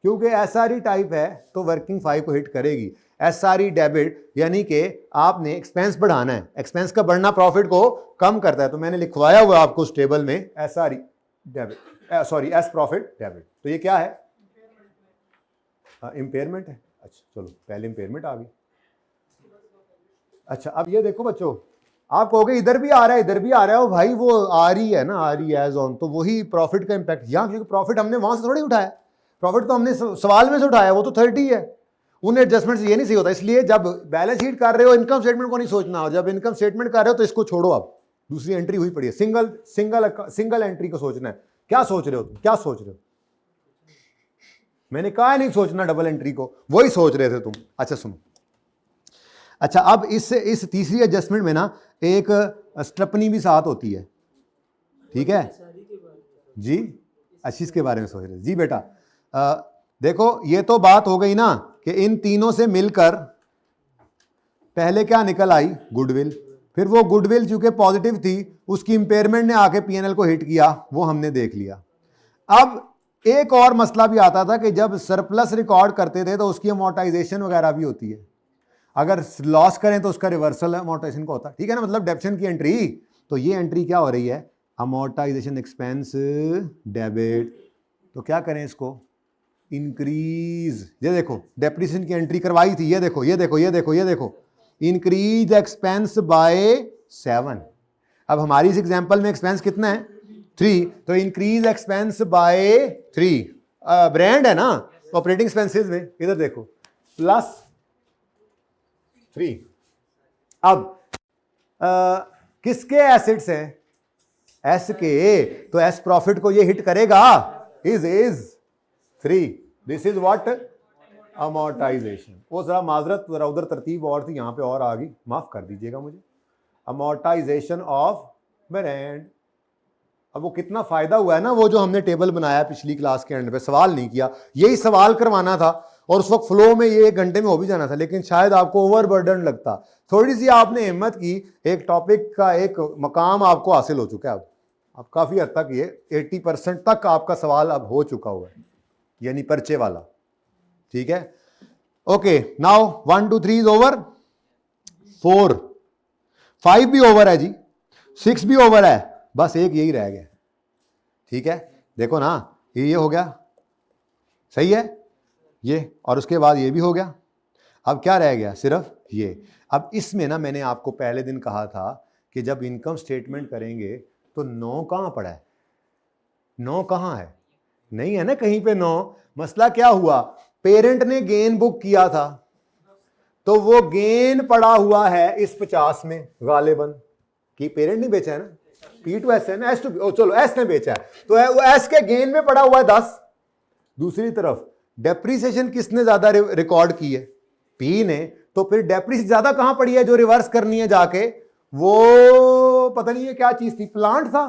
क्योंकि एसआरई टाइप है तो वर्किंग 5 को हिट करेगी। एसआरई डेबिट यानी कि आपने एक्सपेंस बढ़ाना है, एक्सपेंस का बढ़ना प्रॉफिट को कम करता है, तो मैंने लिखवाया हुआ आपको उस टेबल में SRE debit, sorry S profit debit. तो ये क्या है? इम्पेयरमेंट है। अच्छा चलो पहले इम्पेयरमेंट आ गई। अच्छा अब ये देखो बच्चों, आप कहोगे इधर भी आ रहा है इधर भी आ रहा है, वो भाई वो आ रही है ना, आ रही है एज ऑन, तो वही प्रॉफिट का इंपैक्ट यहाँ, क्योंकि प्रॉफिट हमने वहां से थोड़ी उठाया, प्रॉफिट तो हमने सवाल में से उठाया, वो तो 30 है, उन एडजस्टमेंट से ये नहीं सही होता। इसलिए जब बैलेंस शीट कर रहे हो इनकम स्टेटमेंट को नहीं सोचना, और जब इनकम स्टेटमेंट कर रहे हो तो इसको छोड़ो, आप दूसरी एंट्री हुई पड़ी है, सिंगल एंट्री को सोचना है। क्या सोच रहे हो तुम, क्या सोच रहे हो? मैंने कहा नहीं सोचना डबल एंट्री को, वही सोच रहे थे तुम। अच्छा सुनो, अच्छा अब इस तीसरी एडजस्टमेंट में ना एक स्ट्रपनी भी साथ होती है, ठीक है जी? अच्छा इसके बारे में सोच रहे जी बेटा। देखो ये तो बात हो गई ना कि इन तीनों से मिलकर पहले क्या निकल आई? गुडविल। फिर वो गुडविल चूंकि पॉजिटिव थी उसकी इंपेयरमेंट ने आके पीएनएल को हिट किया, वो हमने देख लिया। अब एक और मसला भी आता था कि जब सरप्लस रिकॉर्ड करते थे तो उसकी अमोर्टाइजेशन वगैरह भी होती है, अगर लॉस करें तो उसका रिवर्सल अमोर्टाइजेशन का होता है, ठीक है ना, मतलब डेबिशन की एंट्री। तो ये एंट्री क्या हो रही है? Amortisation expense debit. तो क्या करें इसको? इंक्रीज, ये देखो डेप्रिसिएशन की एंट्री करवाई थी, ये देखो ये देखो ये देखो ये देखो, इंक्रीज एक्सपेंस बाय 7। अब हमारी इस एग्जांपल में एक्सपेंस कितना है? 3, तो इंक्रीज एक्सपेंस बाय 3, ब्रांड है ना, ऑपरेटिंग एक्सपेंसेस में इधर देखो +3। अब किसके एसेट्स हैं? एस के, तो एस प्रॉफिट को ये हिट करेगा, is 3, this is what? Amortisation. वो जरा माजरत, जरा उधर तरतीब और थी, यहां पे और आ गई, माफ कर दीजिएगा मुझे। Amortisation of brand. अब वो कितना फायदा हुआ है ना, वो जो हमने टेबल बनाया पिछली क्लास के एंड पे, सवाल नहीं किया, यही सवाल करवाना था और उस वक्त फ्लो में ये 1 घंटे में हो भी जाना था, लेकिन शायद आपको ओवरबर्डन लगता। थोड़ी सी आपने हिम्मत की, एक टॉपिक का एक मकाम आपको हासिल हो चुका है। अब काफी हद तक ये 80% तक आपका सवाल अब हो चुका हुआ है, यानी पर्चे वाला, ठीक है? ओके नाउ 1 2 3 इज ओवर, 4 5 भी ओवर है जी, 6 भी ओवर है, बस एक यही रह गया, ठीक है? देखो ना ये हो गया, सही है ये, और उसके बाद ये भी हो गया। अब क्या रह गया? सिर्फ ये। अब इसमें ना मैंने आपको पहले दिन कहा था कि जब इनकम स्टेटमेंट करेंगे तो 9 कहां पड़ा है? 9 कहां है? नहीं है ना कहीं पे 9। मसला क्या हुआ? पेरेंट ने गेन बुक किया था, तो वो गेन पड़ा हुआ है इस 50 में गालिबन, कि पेरेंट नहीं बेचा है ना, P to S है ना, S to P, चलो S ने बेचा है, तो वो S के गेन में पड़ा हुआ है 10। दूसरी तरफ डेप्रीसिएशन किसने ज्यादा रिकॉर्ड की है? P ने। तो फिर डेप्रीसिएशन ज्यादा कहां पड़ी है जो रिवर्स करनी है जाके? वो पता नहीं है क्या चीज थी, प्लांट था,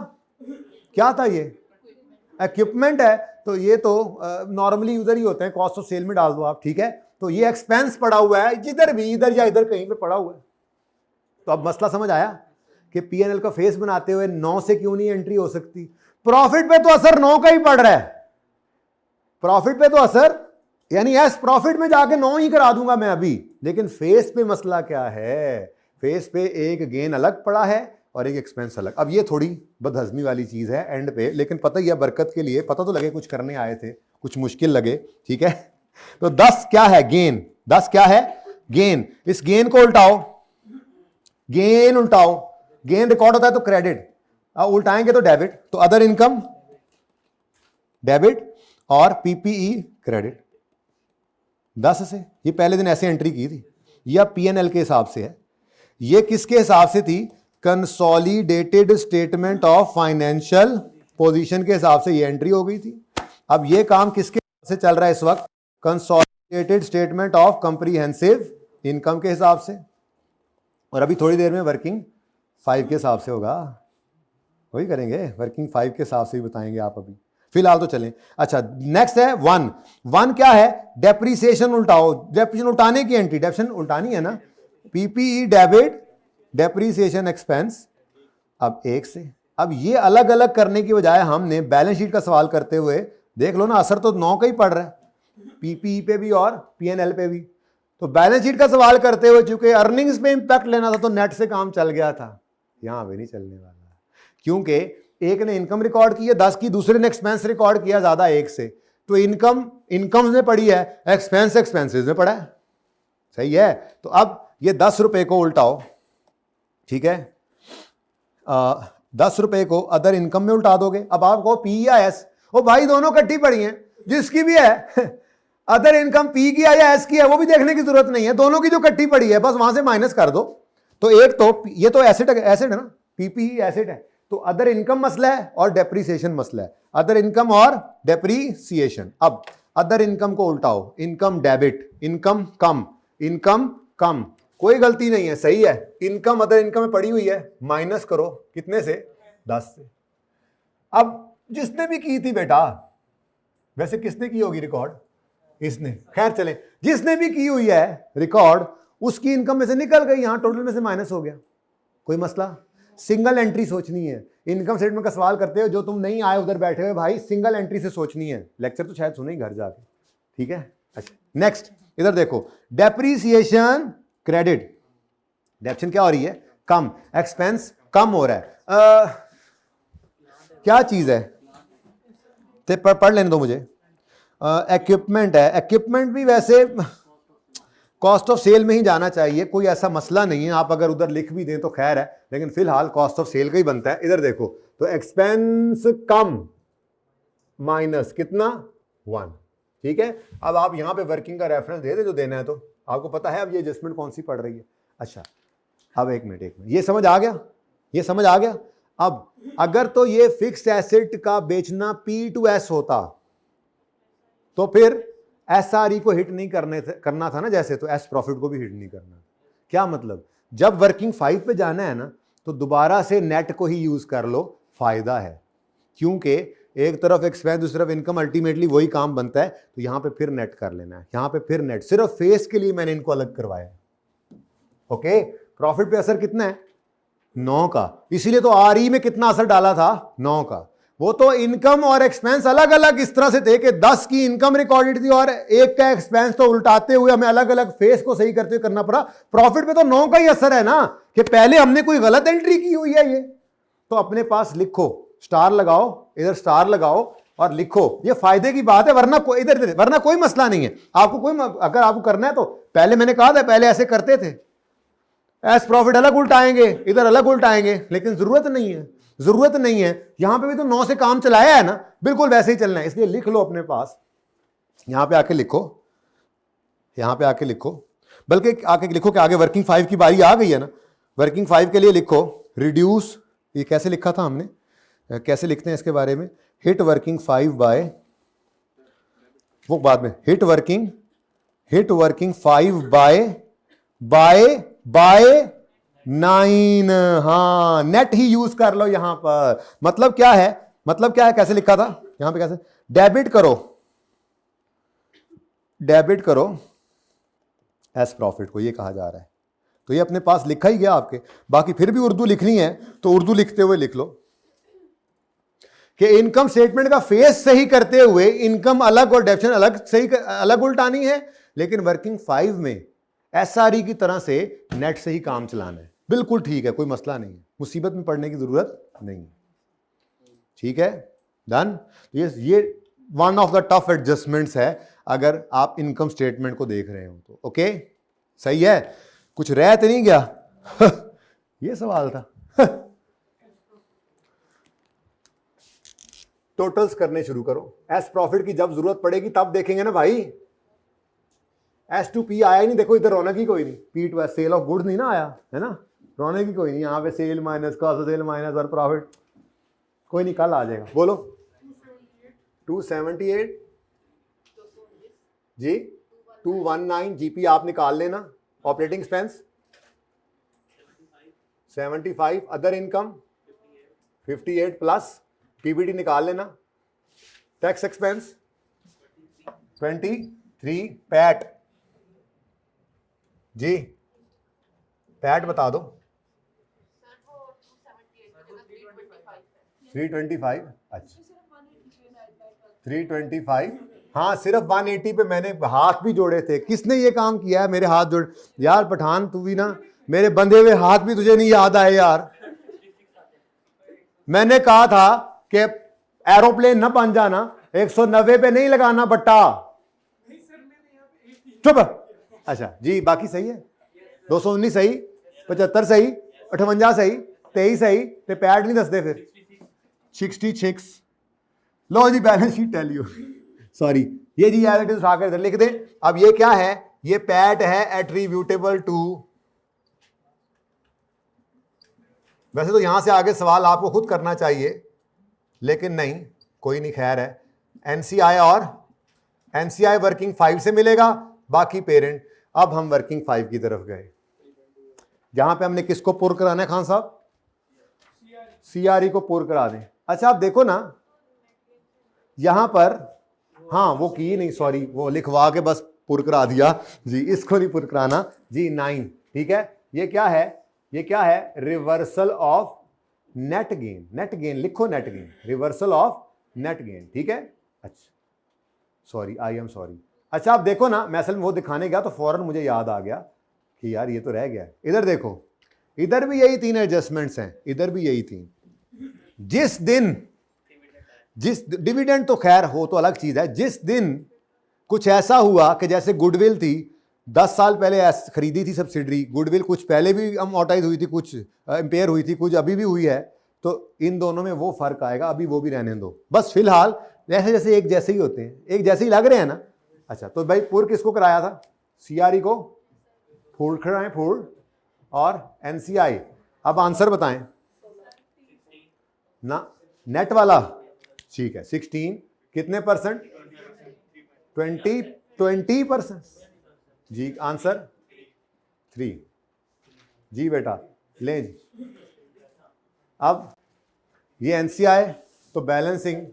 क्या था ये? इक्विपमेंट है। तो ये तो नॉर्मली यूजर ही होते हैं, कॉस्ट ऑफ सेल में डाल दो आप, ठीक है? तो ये एक्सपेंस पड़ा हुआ है जिधर भी, इधर या इधर कहीं पे पड़ा हुआ है। तो अब मसला समझ आया कि पीएनएल का फेस बनाते हुए 9 से क्यों नहीं एंट्री हो सकती? प्रॉफिट पे तो असर 9 का ही पड़ रहा है, प्रॉफिट पे तो असर, यानी एस प्रॉफिट में जाके 9 ही करा दूंगा मैं अभी, लेकिन फेस पे मसला क्या है? फेस पे एक गेन अलग पड़ा है और एक एक्सपेंस अलग। अब ये थोड़ी बदहजमी वाली चीज है एंड पे, लेकिन पता ही है बरकत के लिए, पता तो लगे कुछ करने आए थे, कुछ मुश्किल लगे, ठीक है? तो 10 क्या है? गेन। 10 क्या है? गेन। इस गेन को उल्टाओ, गेन उल्टाओ, गेन रिकॉर्ड होता है तो क्रेडिट, उल्टाएंगे तो डेबिट, तो अदर इनकम डेबिट और पीपीई क्रेडिट। 10 से, ये पहले दिन ऐसे एंट्री की थी, या पीएनएल के हिसाब से है। ये किसके हिसाब से थी? Consolidated statement of financial position के हिसाब से ये एंट्री हो गई थी। अब ये काम किसके हिसाब से चल रहा है इस वक्त? Consolidated statement of comprehensive income के हिसाब से, और अभी थोड़ी देर में वर्किंग 5 के हिसाब से होगा, वही करेंगे, वर्किंग 5 के हिसाब से ही बताएंगे आप, अभी फिलहाल तो चलें। अच्छा नेक्स्ट है 1 क्या है? डेप्रीसिएशन उल्टाओ, डेप्रीसिएशन उल्टाने की एंट्री, डेप्रीसिएशन उल्टानी है ना, पीपीई डेबिट डेप्रीसिएशन एक्सपेंस। अब 1 से, अब ये अलग अलग करने की बजाय हमने बैलेंस शीट का सवाल करते हुए देख लो ना, असर तो 9 का ही पड़ रहा है, पीपीई पे भी और पीएनएल पे भी। तो बैलेंस शीट का सवाल करते हुए चूंकि अर्निंग्स पे इंपैक्ट लेना था तो नेट से काम चल गया था, यहां भी नहीं चलने वाला, क्योंकि एक ने इनकम रिकॉर्ड की है 10 की, दूसरे ने एक्सपेंस रिकॉर्ड किया ज्यादा एक से, तो इनकम में पड़ी है, एक्सपेंसेस में पड़ा है, सही है। तो अब ये 10 रुपए को उल्टाओ, ठीक है, 10 रुपए को अदर इनकम में उल्टा दोगे। अब आपको पी या एस, ओ भाई दोनों कट्टी पड़ी हैं, जिसकी भी है अदर इनकम पी की है या एस की है वो भी देखने की जरूरत नहीं है, दोनों की जो कट्टी पड़ी है बस वहां से माइनस कर दो। तो एक तो ये तो एसेट है ना, पीपी एसेट है, तो अदर इनकम मसला है और डेप्रीसिएशन मसला है, अदर इनकम और डेप्रीसिएशन। अब अदर इनकम को उल्टाओ, इनकम डेबिट, इनकम कम, कोई गलती नहीं है, सही है, इनकम अदर इनकम में पड़ी हुई है, माइनस करो कितने से, 10 से। अब जिसने भी की थी बेटा, वैसे किसने की होगी रिकॉर्ड, इसने, खैर चले, जिसने भी की हुई है रिकॉर्ड उसकी इनकम में से निकल गई, यहां टोटल में से माइनस हो गया, कोई मसला। सिंगल एंट्री सोचनी है, इनकम स्टेटमेंट का सवाल करते हो जो तुम नहीं आए उधर बैठे हुए भाई, सिंगल एंट्री से सोचनी है, लेक्चर तो शायद सुने घर जाके, ठीक है। अच्छा नेक्स्ट इधर देखो, डेप्रीसिएशन क्रेडिट, डेप्शन क्या हो रही है, कम, एक्सपेंस कम हो रहा है, क्या चीज है, पढ़ लेने दो मुझे, इक्विपमेंट है, इक्विपमेंट भी वैसे कॉस्ट ऑफ सेल में ही जाना चाहिए, कोई ऐसा मसला नहीं है, आप अगर उधर लिख भी दें तो खैर है, लेकिन फिलहाल कॉस्ट ऑफ सेल का ही बनता है। इधर देखो तो एक्सपेंस कम माइनस कितना 1, ठीक है। अब आप यहां पे वर्किंग का रेफरेंस दे दे जो देना है, तो आपको पता है अब ये एडजस्टमेंट कौन सी पड़ रही है। अच्छा अब एक मिनट ये समझ आ गया, ये समझ आ गया। अब अगर तो ये फिक्स्ड एसेट का बेचना P2S होता तो फिर SRE को हिट नहीं करना था ना जैसे, तो एस प्रॉफिट को भी हिट नहीं करना। क्या मतलब, जब वर्किंग 5 पे जाना है ना तो दोबारा से नेट को ही यूज कर लो, फायदा है, क्योंकि एक तरफ एक्सपेंस दूसरी तरफ इनकम, अल्टीमेटली वही काम बनता है। तो यहां पे फिर नेट कर लेना है, यहां पे फिर नेट, सिर्फ फेस के लिए मैंने इनको अलग करवाया। ओके, प्रॉफिट पे असर कितना है 9 का, इसीलिए तो RE में कितना असर डाला था 9 का। वो तो इनकम और एक्सपेंस अलग अलग इस तरह से थे कि 10 की इनकम रिकॉर्डेड थी और 1 का एक्सपेंस, तो उल्टाते हुए हमें अलग अलग फेस को सही करते हुए करना पड़ा। प्रॉफिट पे तो 9 का ही असर है ना, कि पहले हमने कोई गलत एंट्री की हुई है। ये तो अपने पास लिखो, स्टार लगाओ, इधर स्टार लगाओ और लिखो, ये फायदे की बात है, वरना कोई इधर वरना कोई मसला नहीं है आपको। कोई अगर आपको करना है तो पहले मैंने कहा था, पहले ऐसे करते थे, एस प्रॉफिट अलग उल्टाएंगे, इधर अलग उल्टाएंगे, लेकिन जरूरत नहीं है, जरूरत नहीं है। यहां पे भी तो 9 से काम चलाया है ना, बिल्कुल वैसे ही चलना है। इसलिए लिख लो अपने पास, यहां पे आके लिखो, यहां पे आके लिखो, बल्कि आके लिखो कि आगे वर्किंग 5 की बारी आ गई है ना, वर्किंग 5 के लिए लिखो रिड्यूस, ये कैसे लिखा था हमने, कैसे लिखते हैं इसके बारे में, हिट वर्किंग 5 बाय, वो बाद में, हिट वर्किंग 5 बाय 9। हाँ, नेट ही यूज कर लो यहां पर। मतलब क्या है, कैसे लिखा था यहां पे, कैसे डेबिट करो एस प्रॉफिट को, ये कहा जा रहा है। तो ये अपने पास लिखा ही गया आपके, बाकी फिर भी उर्दू लिखनी है तो उर्दू लिखते हुए लिख लो कि इनकम स्टेटमेंट का फेस सही करते हुए इनकम अलग और डेप्शन अलग, सही अलग उल्टानी है, लेकिन वर्किंग 5 में SRE की तरह से नेट से ही काम चलाना है। बिल्कुल ठीक है, कोई मसला नहीं है, मुसीबत में पड़ने की जरूरत नहीं है, ठीक है, डन। ये one of the tough adjustments है अगर आप इनकम स्टेटमेंट को देख रहे हो तो। ओके, सही है, कुछ रह तो नहीं गया ये सवाल था टोटल्स करने शुरू करो, एस प्रॉफिट की जब जरूरत पड़ेगी तब देखेंगे ना भाई। S2P आया ही नहीं, देखो इधर रौनक ही कोई नहीं, P2S सेल ऑफ गुड्स नहीं ना आया है ना, रौनक ही कोई नहीं, यहाँ पे sale minus cost of sale minus और प्रॉफिट, कोई नहीं, कल आ जाएगा। बोलो 278 जी, 219 GP आप निकाल लेना, operating expense 75, other income 58 plus PBT निकाल लेना, टैक्स एक्सपेंस 23, पैट जी, पैट बता दो 325, अच्छा 325, हाँ सिर्फ 180 पे मैंने हाथ भी जोड़े थे। किसने ये काम किया है? मेरे हाथ जोड़ यार पठान, तू भी ना, मेरे बंधे हुए हाथ भी तुझे नहीं याद आए यार। मैंने कहा था कि एरोप्लेन ना बन जाना, 190 पे नहीं लगाना बट्टा। चुप। अच्छा जी, बाकी सही है, 219 सही, 75 सही, 58 सही, 23 सही, ते पैड नहीं दसदे फिर 66। लो जी balance sheet tell you, sorry ये जी एज इट इज उठाकर इधर लिख दे। अब ये क्या है? ये पैट है एट्रीब्यूटेबल टू, वैसे तो यहां से आगे सवाल आपको खुद करना चाहिए लेकिन नहीं, कोई नहीं, खैर है। एनसीआई और एनसीआई वर्किंग 5 से मिलेगा, बाकी पेरेंट। अब हम वर्किंग 5 की तरफ गए, जहां पे हमने किसको पुर कराना है खान साहब? सीआरई को पुर करा दें। अच्छा आप देखो ना यहां पर, हाँ वो की नहीं, सॉरी वो लिखवा के बस पुर करा दिया जी, इसको नहीं पुर कराना जी। 9 ठीक है। ये क्या है? ये क्या है? Reversal of net gain. Net gain लिखो, net gain, reversal of net gain, ठीक है। अच्छा सॉरी, आई एम सॉरी। अच्छा आप देखो ना, मैं असल में वो दिखाने गया तो फौरन मुझे याद आ गया कि यार ये तो रह गया। इधर देखो, इधर भी यही 3 एडजस्टमेंट्स हैं, इधर भी यही 3। जिस दिन, जिस डिविडेंड तो खैर हो तो अलग चीज है, जिस दिन कुछ ऐसा हुआ कि जैसे गुडविल थी 10 साल पहले खरीदी थी सब्सिडरी, गुडविल कुछ पहले भी अमोर्टाइज हुई थी, कुछ इंपेयर हुई थी, कुछ अभी भी हुई है, तो इन दोनों में वो फर्क आएगा। अभी वो भी रहने दो, बस फिलहाल जैसे जैसे एक जैसे ही होते हैं, एक जैसे ही लग रहे हैं ना। अच्छा तो भाई पुर किसको कराया था? सीआरई को फूल कराएं, फूल, और एनसीआई। अब आंसर बताएं ना, नेट वाला ठीक है 16, कितने परसेंट? 20% जी। आंसर 3 जी बेटा, ले जी। अब ये एनसीआई तो बैलेंसिंग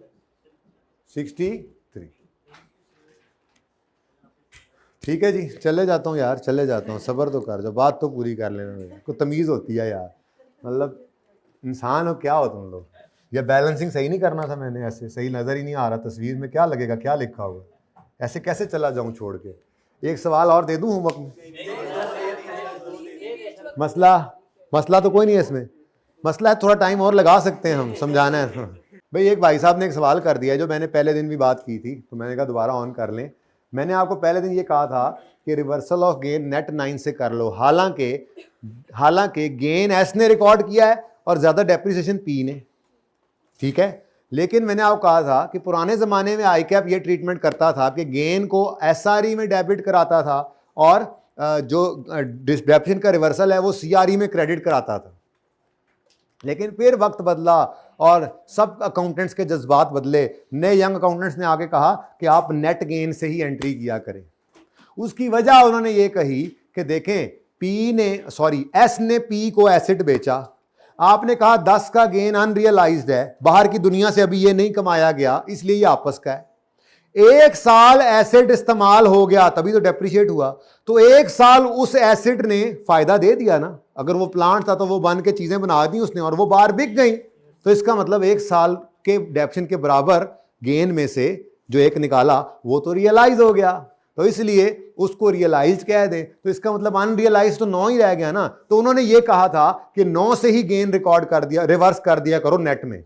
63, ठीक है जी। चले जाता हूँ यार, चले जाता हूँ, सब्र तो कर, जो बात तो पूरी कर लेना, कोई तमीज़ होती है यार, मतलब इंसान हो क्या हो तुम लोग। ये बैलेंसिंग सही नहीं करना था मैंने, ऐसे सही नज़र ही नहीं आ रहा, तस्वीर में क्या लगेगा, क्या लिखा हुआ, ऐसे कैसे चला जाऊँ छोड़ के। एक सवाल और दे दूँ होमवर्क में? मसला तो कोई नहीं है इसमें, मसला है थोड़ा टाइम और लगा सकते हैं हम, समझाना है। भाई एक भाई साहब ने एक सवाल कर दिया जो मैंने पहले दिन भी बात की थी, तो मैंने कहा दोबारा ऑन कर लें। मैंने आपको पहले दिन ये कहा था कि रिवर्सल ऑफ गेन नेट 9 से कर लो, हालांकि गेन एस ने रिकॉर्ड किया है और ज़्यादा डेप्रिसिएशन पी ने, ठीक है। लेकिन मैंने आपको कहा था कि पुराने ज़माने में आई कैप ये ट्रीटमेंट करता था कि गेन को एसआरई में डेबिट कराता था और जो डेप्रिसिएशन का रिवर्सल है वो सीआरई में क्रेडिट कराता था। लेकिन फिर वक्त बदला और सब अकाउंटेंट्स के जज्बात बदले, नए यंग अकाउंटेंट्स ने आके कहा कि आप नेट गेन से ही एंट्री किया करें। उसकी वजह उन्होंने ये कही कि देखें एस ने पी को एसेट बेचा, आपने कहा 10 का गेन अनरियलाइज्ड है, बाहर की दुनिया से अभी ये नहीं कमाया गया, इसलिए ये आपस का है। 1 साल एसेट इस्तेमाल हो गया तभी तो डेप्रिशिएट हुआ, तो 1 साल उस एसेट ने फायदा दे दिया ना। अगर वो प्लांट था तो वो बन के चीजें बना दी उसने और वो बाहर बिक गई, तो इसका मतलब 1 साल के डेप्रिसिएशन के बराबर गेन में से जो एक निकाला वो तो रियलाइज हो गया, तो इसलिए उसको रियलाइज कह दे, तो इसका मतलब अनरियलाइज तो 9 ही रह गया ना। तो उन्होंने ये कहा था कि 9 से ही गेन रिकॉर्ड कर दिया, रिवर्स कर दिया करो नेट में।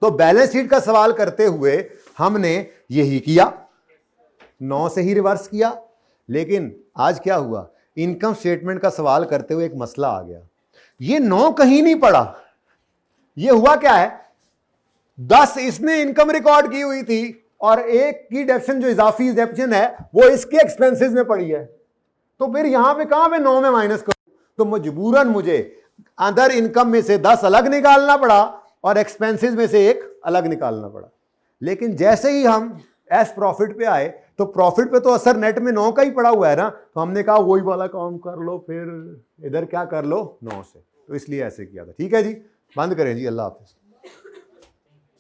तो बैलेंस शीट का सवाल करते हुए हमने यही किया, 9 से ही रिवर्स किया। लेकिन आज क्या हुआ, इनकम स्टेटमेंट का सवाल करते हुए एक मसला आ गया, ये 9 कहीं नहीं पड़ा। ये हुआ क्या है, 10 इसने इनकम रिकॉर्ड की हुई थी और एक की डेप्रिसिएशन जो इजाफी डेप्रिसिएशन है वो इसके एक्सपेंसेस में पड़ी है, तो फिर यहां पे कहां पे 9 में माइनस करूं, तो मजबूरन मुझे अदर इनकम में से 10 अलग निकालना पड़ा और एक्सपेंसेस में से 1 अलग निकालना पड़ा। लेकिन जैसे ही हम एस प्रॉफिट पे आए तो प्रॉफिट पे तो असर नेट में 9 का ही पड़ा हुआ है ना, तो हमने कहा वही वाला काम कर लो, फिर इधर क्या कर लो 9 से, तो इसलिए ऐसे किया था। ठीक है जी, बंद करें जी, अल्लाह हाफिज।